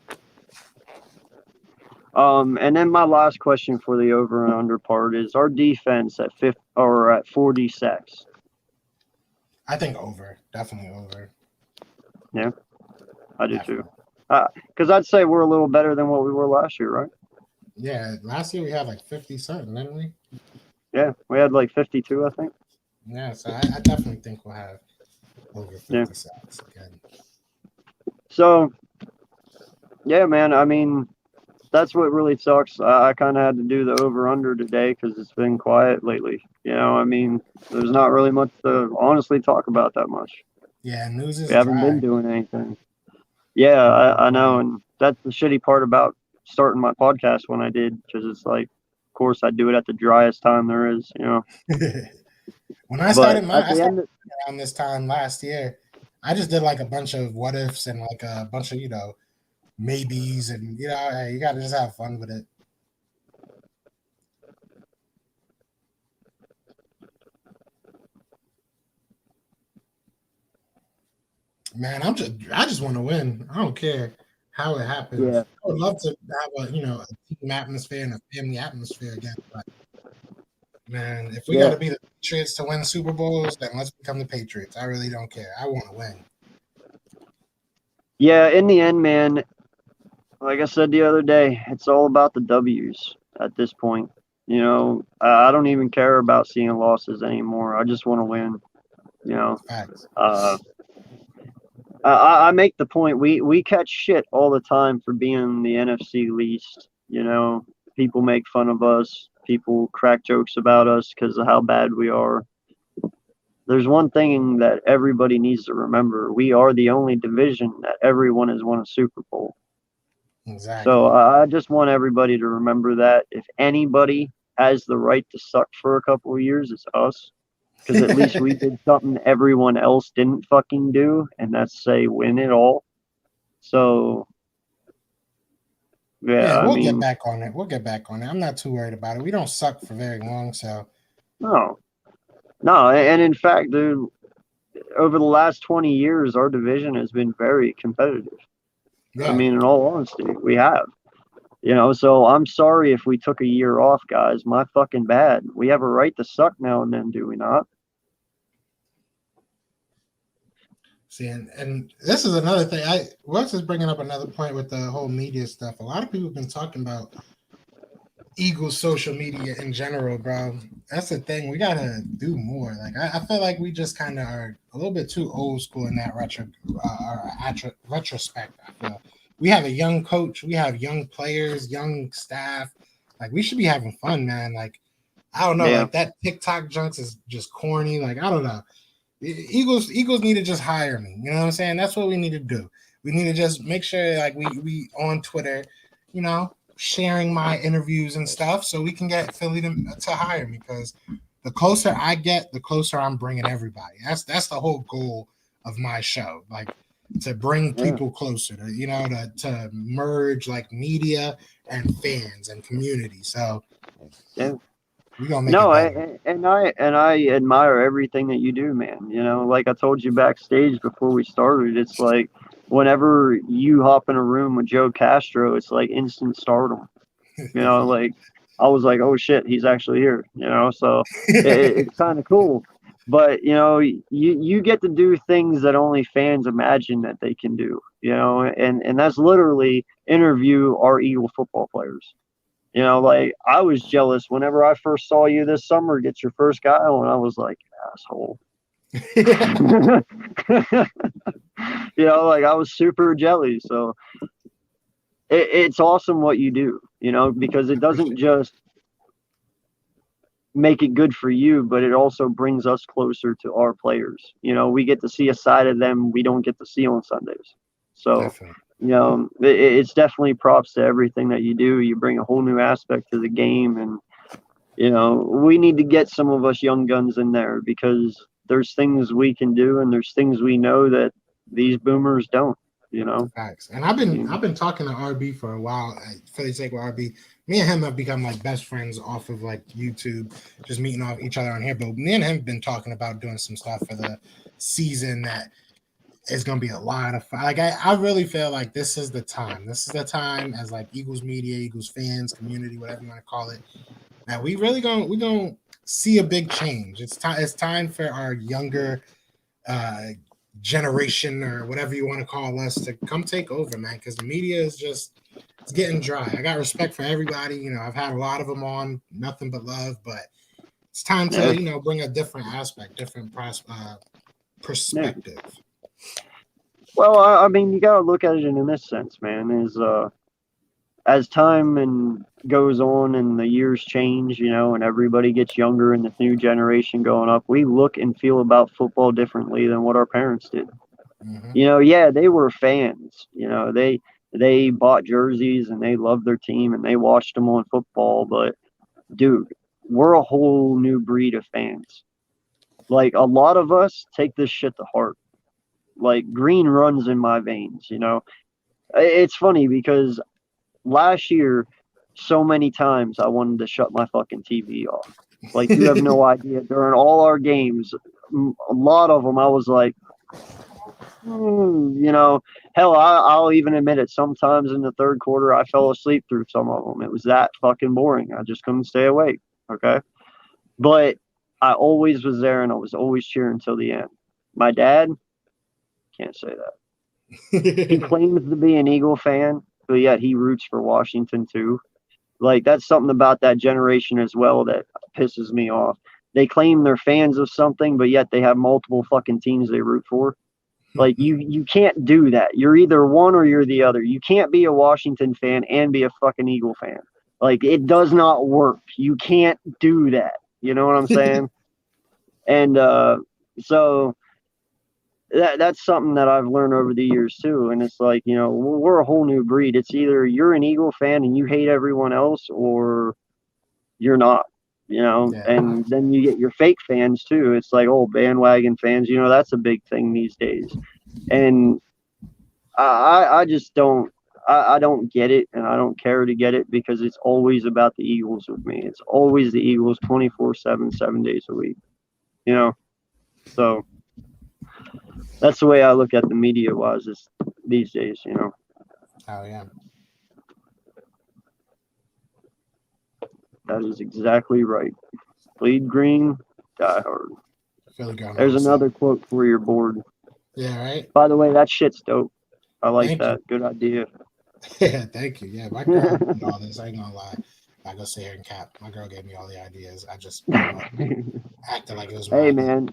And then my last question for the over and under part is our defense at 50 or at 40 sacks. I think over, definitely over. Yeah, I do Definitely. too. Because I'd say we're a little better than what we were last year, right? Yeah, last year we had like 50 something, didn't we? Yeah, we had like 52, I think. Yeah, so I definitely think we'll have over 50 sacks again. So, yeah, man, I mean, that's what really sucks. I kind of had to do the over under today because it's been quiet lately. You know, I mean, there's not really much to honestly talk about that much. Yeah, news is We haven't been dry. doing anything. Yeah, I know, and that's the shitty part about starting my podcast when I did, because it's like, of course, I do it at the driest time there is, you know. When I But started at I the started end, around this time last year. I just did like a bunch of what ifs and like a bunch of maybes, and hey, you gotta just have fun with it. Man, I just want to win. I don't care how it happens. yeah, I would love to have a team atmosphere and a family atmosphere again. But man, if we got yeah, to be the Patriots to win Super Bowls, then let's become the Patriots. I really don't care. I want to win. yeah. In the end, man, like I said the other day, it's all about the W's at this point. You know, I don't even care about seeing losses anymore. I just want to win. You know, Facts. uh, I make the point we catch shit all the time for being the NFC least. You know, people make fun of us. People crack jokes about us because of how bad we are. There's one thing that everybody needs to remember: we are the only division that everyone has won a Super Bowl. So Exactly. I just want everybody to remember that if anybody has the right to suck for a couple of years, it's us. Because at least we did something everyone else didn't fucking do, and that's say win it all. So yeah, Yeah, I we'll get mean, back on it. We'll get back on it. I'm not too worried about it. We don't suck for very long, so no, no, and in fact, dude, over the last 20 years, our division has been very competitive. I yeah. mean, in all honesty, we have. You know, so I'm sorry if we took a year off, guys. My fucking bad. We have a right to suck now and then, do we not? See, and this is another thing. Wes is bringing up another point with the whole media stuff. A lot of people have been talking about Eagles social media in general, bro. That's the thing. We gotta do more. Like I feel like we just kind of are a little bit too old school in that retrospect. I feel we have a young coach, we have young players, young staff. Like we should be having fun, man. Like I don't know, Yeah, like that TikTok junks is just corny. Like I don't know. Eagles need to just hire me. You know what I'm saying? That's what we need to do. We need to just make sure like we on Twitter, sharing my interviews and stuff so we can get Philly to hire me, because the closer I get, the closer I'm bringing everybody. That's the whole goal of my show. Like to bring yeah, people closer to merge like media and fans and community. So yeah. we're gonna make it No, better. and I admire everything that you do, man. You know, like I told you backstage before we started, it's like whenever you hop in a room with Joe Castro, it's like instant stardom. You know, like I was like, oh shit, he's actually here. You know, so it's kind of cool. But you know, you get to do things that only fans imagine that they can do. You know, and that's literally interview our Eagle football players. You know, like I was jealous whenever I first saw you this summer get your first guy on. I was like, asshole. You know, like I was super jelly. So it's awesome what you do, you know, because it doesn't Appreciate it. just make it good for you, but it also brings us closer to our players. You know, we get to see a side of them we don't get to see on Sundays. So, Definitely. you know, it's definitely props to everything that you do. You bring a whole new aspect to the game, and you know, we need to get some of us young guns in there because there's things we can do and there's things we know that these boomers don't. you know. Facts. And I've been talking to RB for a while. For the sake of RB, me and him have become like best friends off of like YouTube, just meeting off each other on here. But me and him have been talking about doing some stuff for the season that is going to be a lot of fun. Like I really feel like this is the time. This is the time as like Eagles media, Eagles fans, community, whatever you want to call it. That we gonna see a big change. It's time. It's time for our younger generation or whatever you want to call us to come take over, man. Because the media is just it's getting dry. I got respect for everybody. You know, I've had a lot of them on, nothing but love. But it's time to bring a different aspect, different perspective. Well, I mean, you gotta look at it in this sense, man. Is as time goes on and the years change, you know, and everybody gets younger and the new generation going up, we look and feel about football differently than what our parents did. Mm-hmm. You know, yeah, they were fans. You know, they bought jerseys and they loved their team and they watched them on football. But dude, we're a whole new breed of fans. Like a lot of us take this shit to heart. Like green runs in my veins. You know, it's funny because last year, so many times I wanted to shut my fucking TV off. Like you have no idea. During all our games, a lot of them, I was like, you know, hell, I'll even admit it. Sometimes in the third quarter, I fell asleep through some of them. It was that fucking boring. I just couldn't stay awake. Okay, but I always was there, and I was always cheering until the end. My dad can't say that. He claims to be an Eagle fan, but yet he roots for Washington too. Like that's something about that generation as well that pisses me off. They claim they're fans of something, but yet they have multiple fucking teams they root for. Like you can't do that. You're either one or you're the other. You can't be a Washington fan and be a fucking Eagle fan. Like it does not work. You can't do that. You know what I'm saying? And so that's something that I've learned over the years too. And it's like, you know, we're a whole new breed. It's either you're an Eagle fan and you hate everyone else, or you're not. You know, and then you get your fake fans too. It's like, oh, bandwagon fans. You know, that's a big thing these days. And I just don't. I don't get it, and I don't care to get it because it's always about the Eagles with me. It's always the Eagles 24/7, 7 days a week. You know, so that's the way I look at the media wise these days. You know. Oh yeah. That is exactly right. Bleed green, die hard. There's another quote for your board. Yeah, right. By the way, that shit's dope. I like that. Good idea. Yeah, thank you. Yeah, my girl did all this. I ain't gonna lie. I go sit here and cap. My girl gave me all the ideas. I just acted like it was Hey, man.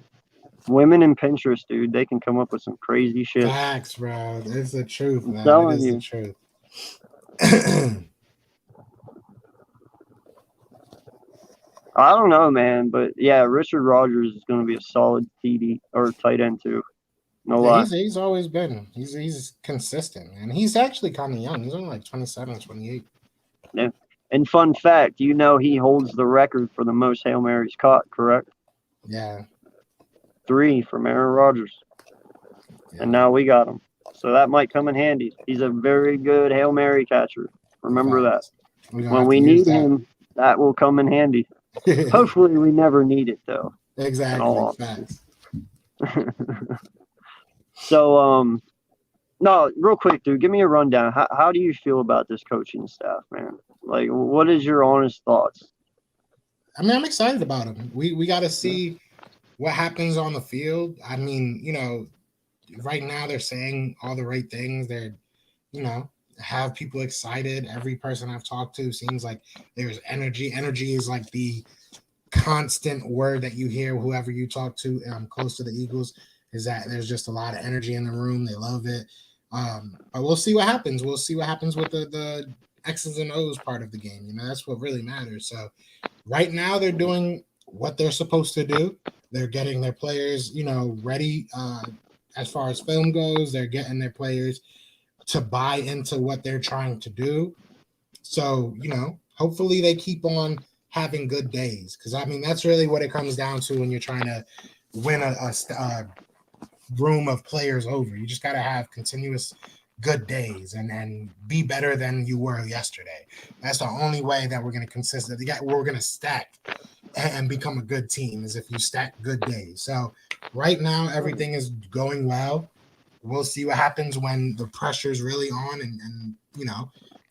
Women in Pinterest, dude, they can come up with some crazy shit. Facts, bro. It's the truth, man. It is the truth. I don't know, man, but yeah, Richard Rodgers is going to be a solid TD or tight end too. No lie. He's always been. He's consistent, and he's actually kind of young. He's only like 27, 28. Yeah. And fun fact, you know he holds the record for the most Hail Marys caught, correct? Yeah. 3 from Aaron Rodgers. Yeah. And now we got him. So that might come in handy. He's a very good Hail Mary catcher. Remember that. When we need him, that will come in handy. Hopefully we never need it though. Exactly. Facts. So no, real quick, dude, give me a rundown. How do you feel about this coaching staff, man? Like, what is your honest thoughts? I mean, I'm excited about him. We got to see what happens on the field. I mean, you know, right now they're saying all the right things. They're, you know, have people excited. Every person I've talked to seems like there's energy. Energy is like the constant word that you hear whoever you talk to close to the Eagles, is that there's just a lot of energy in the room. They love it. But we'll see what happens. We'll see what happens with the X's and O's part of the game. You know, that's what really matters. So right now they're doing what they're supposed to do. They're getting their players, you know, ready as far as film goes. They're getting their players to buy into what they're trying to do. So, you know, hopefully they keep on having good days. Because, I mean, that's really what it comes down to when you're trying to win a room of players over. You just got to have continuous good days and be better than you were yesterday. That's the only way that we're going to we're going to stack and become a good team is if you stack good days. So right now, everything is going well. We'll see what happens when the pressure's really on and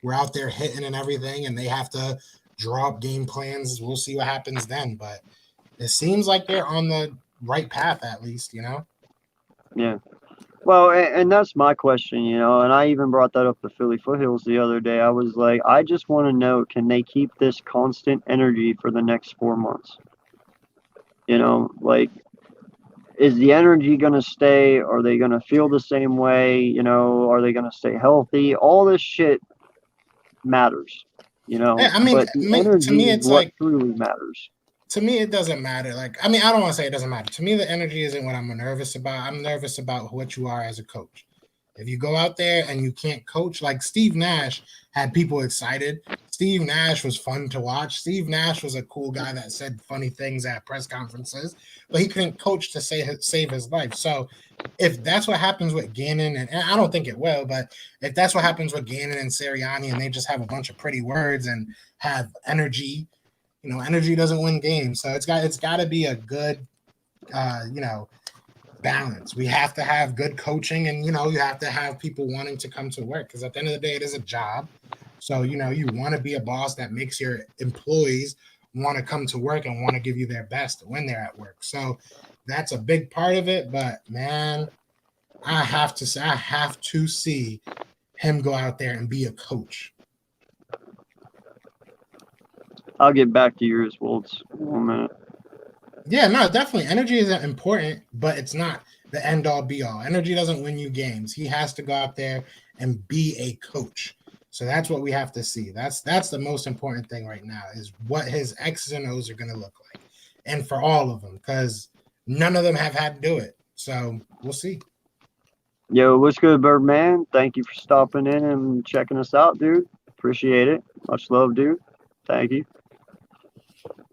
we're out there hitting and everything and they have to draw up game plans. We'll see what happens then. But it seems like they're on the right path at least. Yeah. Well, and that's my question, and I even brought that up to Philly Foothills the other day. I was like, I just want to know, can they keep this constant energy for the next 4 months? Like, is the energy going to stay? Are they going to feel the same way? Are they going to stay healthy? All this shit matters, Yeah, I mean, but the to energy me, is it's what like truly matters. to me, it doesn't matter. Like, I mean, I don't want to say it doesn't matter. To me, the energy isn't what I'm nervous about. I'm nervous about what you are as a coach. If you go out there and you can't coach, like Steve Nash had people excited. Steve Nash was fun to watch. Steve Nash was a cool guy that said funny things at press conferences, but he couldn't coach to save his life. So if that's what happens with Gannon, and I don't think it will, but if that's what happens with Gannon and Sirianni and they just have a bunch of pretty words and have energy, energy doesn't win games. So it's got to be a good, balance. We have to have good coaching, and you have to have people wanting to come to work because at the end of the day, it is a job. So you want to be a boss that makes your employees want to come to work and want to give you their best when they're at work. So that's a big part of it. But man, I have to see him go out there and be a coach. I'll get back to yours, Woltz, in 1 minute. Yeah, no, definitely. Energy is important, but it's not the end all be all. Energy doesn't win you games. He has to go out there and be a coach. So that's what we have to see. That's the most important thing right now is what his X's and O's are going to look like. And for all of them, because none of them have had to do it. So we'll see. Yo, what's good, Birdman? Thank you for stopping in and checking us out, dude. Appreciate it. Much love, dude. Thank you.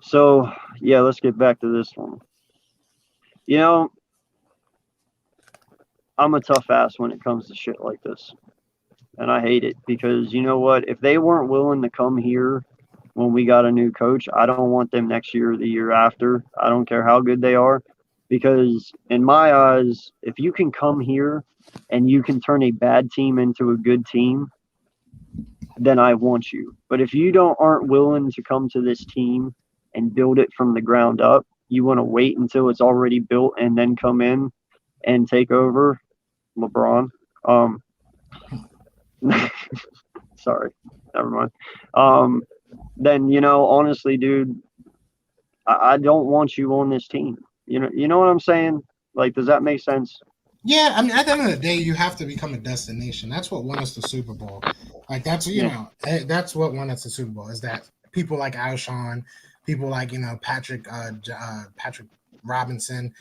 So, yeah, let's get back to this one. I'm a tough ass when it comes to shit like this. And I hate it because you know what? If they weren't willing to come here when we got a new coach, I don't want them next year or the year after. I don't care how good they are. Because in my eyes, if you can come here and you can turn a bad team into a good team, then I want you. But if you aren't willing to come to this team and build it from the ground up, you want to wait until it's already built and then come in and take over, LeBron. Sorry, never mind. Then honestly, dude, I don't want you on this team. You know what I'm saying? Like, does that make sense? Yeah, I mean, at the end of the day, you have to become a destination. That's what won us the Super Bowl. Like that's that's what won us the Super Bowl is that people like Alshon, people like Patrick Robinson,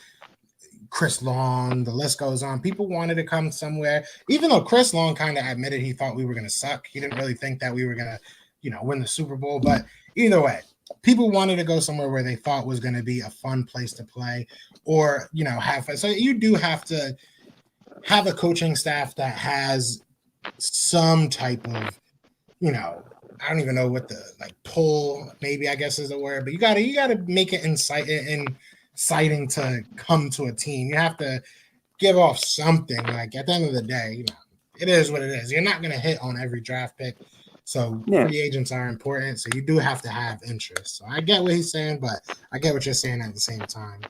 Chris Long, the list goes on. People wanted to come somewhere, even though Chris Long kind of admitted he thought we were going to suck. He didn't really think that we were going to, win the Super Bowl. But either way, people wanted to go somewhere where they thought was going to be a fun place to play or, have fun. So you do have to have a coaching staff that has some type of, I don't even know what the pull, maybe I guess is the word, but you gotta make it inciting to come to a team. You have to give off something. Like at the end of the day, it is what it is. You're not gonna hit on every draft pick. So free agents are important. So you do have to have interest. So I get what he's saying, but I get what you're saying at the same time.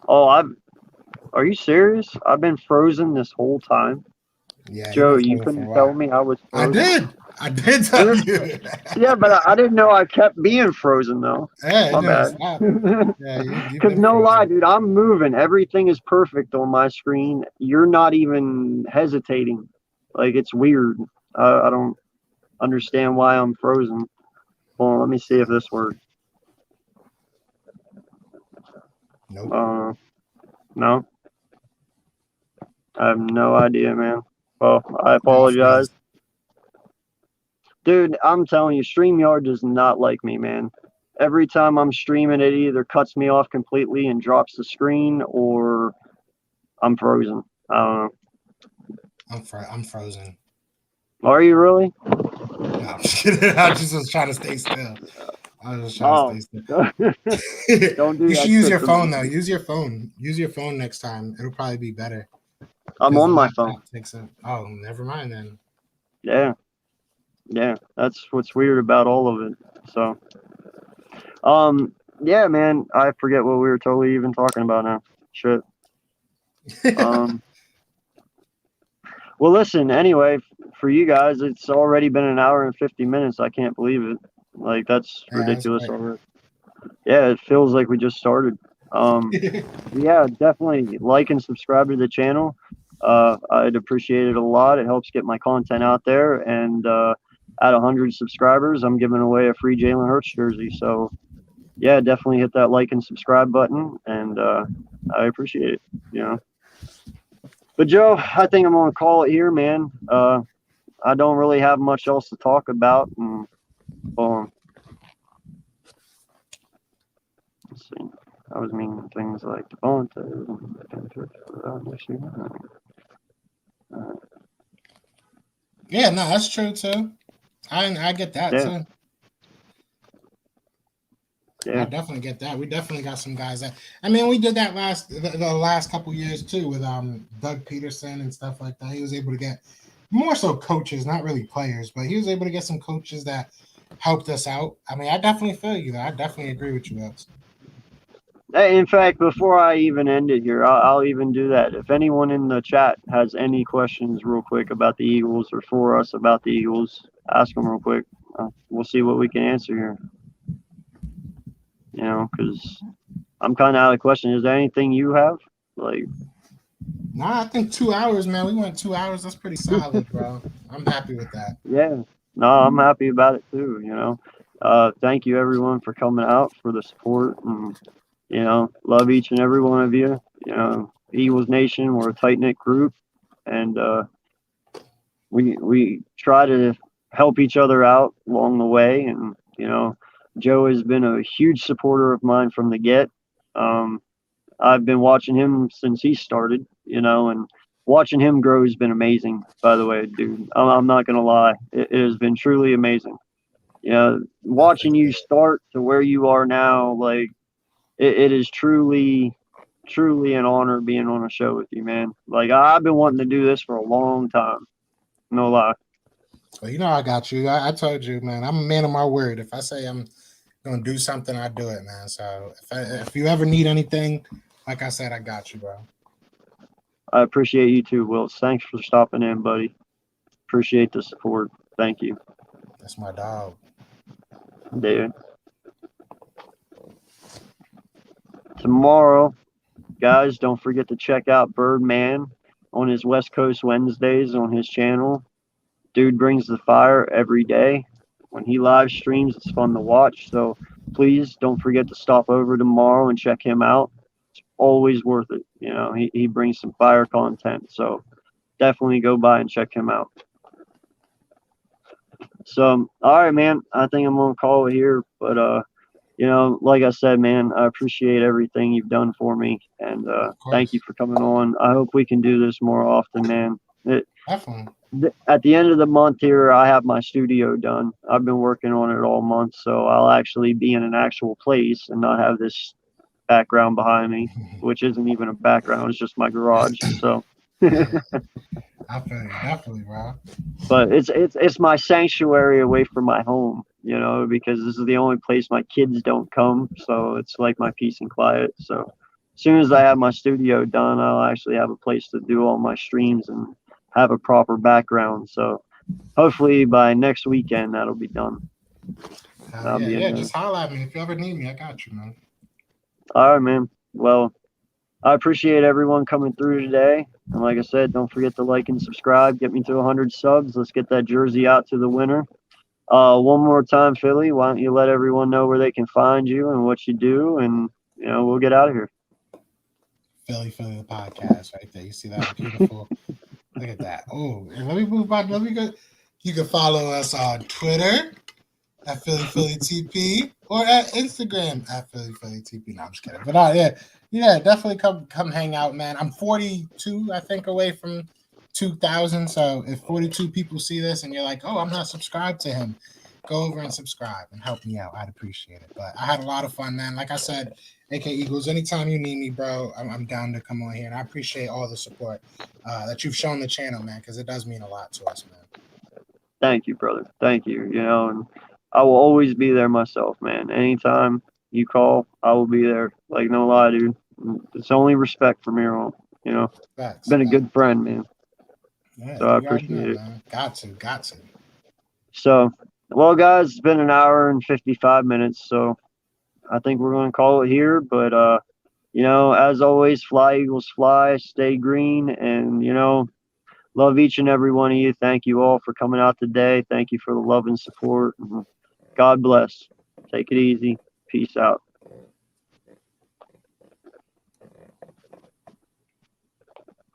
Oh, are you serious? I've been frozen this whole time. Yeah, Joe, you couldn't tell me I was frozen. I did tell you. Yeah, but I didn't know I kept being frozen though. Hey, My bad. Because no lie, dude, I'm moving. Everything is perfect on my screen. You're not even hesitating. Like, it's weird. I don't understand why I'm frozen. Hold on, let me see if this works. Nope. No. I have no idea, man. Well, I apologize. Dude, I'm telling you, StreamYard does not like me, man. Every time I'm streaming, it either cuts me off completely and drops the screen, or I'm frozen. I don't know. I'm frozen. Are you really? No, I'm just kidding. I just was trying to stay still. I was just trying to Oh, stay still. don't do You should that use shit your to phone me. though. Use your phone. Use your phone next time. It'll probably be better I'm because on the my phone. laptop takes up. Oh, never mind then. Yeah, yeah. That's what's weird about all of it. So, um, yeah, man. I forget what we were totally even talking about now. Shit. Um. Well, listen. Anyway, for you guys, it's already been an hour and 50 minutes. I can't believe it. Like that's Yeah, that's ridiculous great. already. Yeah, it feels like we just started. Yeah, definitely like and subscribe to the channel. I'd appreciate it a lot. It helps get my content out there. And at 100 subscribers, I'm giving away a free Jalen Hurts jersey. So yeah, definitely hit that like and subscribe button, and I appreciate it. You know. But Joe, I think I'm gonna call it here, man. I don't really have much else to talk about. And, let's see. I was meaning things like Devontae Yeah, no, that's true too. I get that yeah, too. I yeah, definitely get that. We definitely got some guys that. I mean, we did that the last couple years too with Doug Peterson and stuff like that. He was able to get more so coaches, not really players, but he was able to get some coaches that helped us out. I mean, I definitely feel you. I definitely agree with you, Alex. Hey, in fact, before I even end it here, I'll even do that. If anyone in the chat has any questions, real quick, about the Eagles or for us about the Eagles, ask them real quick. We'll see what we can answer here. You know, because I'm kind of out of question. Is there anything you have? Like, Nah, I think 2 hours, man. We went 2 hours. That's pretty solid, bro. I'm happy with that. yeah, no, I'm happy about it too. You know, thank you everyone for coming out for the support, and you know, love each and every one of you. You know, Eagles Nation, we're a tight knit group, and we try to help each other out along the way. And you know, Joe has been a huge supporter of mine from the get. Um, I've been watching him since he started, you know, and watching him grow has been amazing. By the way, dude, I'm not gonna lie, it has been truly amazing. You know, watching you start to where you are now, like it is truly an honor being on a show with you, man. Like I've been wanting to do this for a long time. No lie. Well, you know, I got you. I told you, man. I'm a man of my word. If I say I'm gonna do something, I do it, man. So if you ever need anything, like I said, I got you, bro. I appreciate you too, Wills. Thanks for stopping in, buddy. Appreciate the support. Thank you, That's my dog. dude. Tomorrow, guys, don't forget to check out Birdman on his West Coast Wednesdays on his channel. Dude brings the fire every day. When he live streams, it's fun to watch. So please don't forget to stop over tomorrow and check him out. It's always worth it. You know, he brings some fire content. So definitely go by and check him out. So, all right, man. I think I'm going to call it here. But, you know, like I said, man, I appreciate everything you've done for me. And thank you for coming on. I hope we can do this more often, man. Definitely. At the end of the month here, I have my studio done. I've been working on it all month, so I'll actually be in an actual place and not have this background behind me, which isn't even a background. It's just my garage. So, Yeah, I feel you. Definitely, bro. but it's my sanctuary away from my home, you know, because this is the only place my kids don't come. So it's like my peace and quiet. So as soon as I have my studio done, I'll actually have a place to do all my streams and have a proper background. So hopefully by next weekend that'll be done. Yeah. Just holler at me if you ever need me. I got you, man. All right, man. Well, I appreciate everyone coming through today. And like I said, don't forget to like and subscribe. Get me to 100 subs. Let's get that jersey out to the winner. One more time, Philly. Why don't you let everyone know where they can find you and what you do, and you know we'll get out of here. Philly the podcast right there. You see that beautiful? Look at that. Oh, and let me move on. Let me go. You can follow us on Twitter at Philly TP or at Instagram at Philly TP. No, I'm just kidding. But yeah, definitely come hang out, man. I'm 42, I think, away from 2,000. So if 42 people see this and you're like, oh, I'm not subscribed to him, go over and subscribe and help me out. I'd appreciate it. But I had a lot of fun, man. Like I said, AK Eagles, anytime you need me, bro, I'm down to come on here. And I appreciate all the support that you've shown the channel, man, because it does mean a lot to us, man. Thank you, brother. Thank you. And I will always be there myself, man. Anytime you call, I will be there. Like, no lie, dude. It's only respect from here on. Facts. Been a good friend, man. Yeah, So I you already know, appreciate it. man. Got to. So, well, guys, it's been an hour and 55 minutes. So I think we're going to call it here. But, as always, fly, Eagles, fly, stay green, and, love each and every one of you. Thank you all for coming out today. Thank you for the love and support. God bless. Take it easy. Peace out.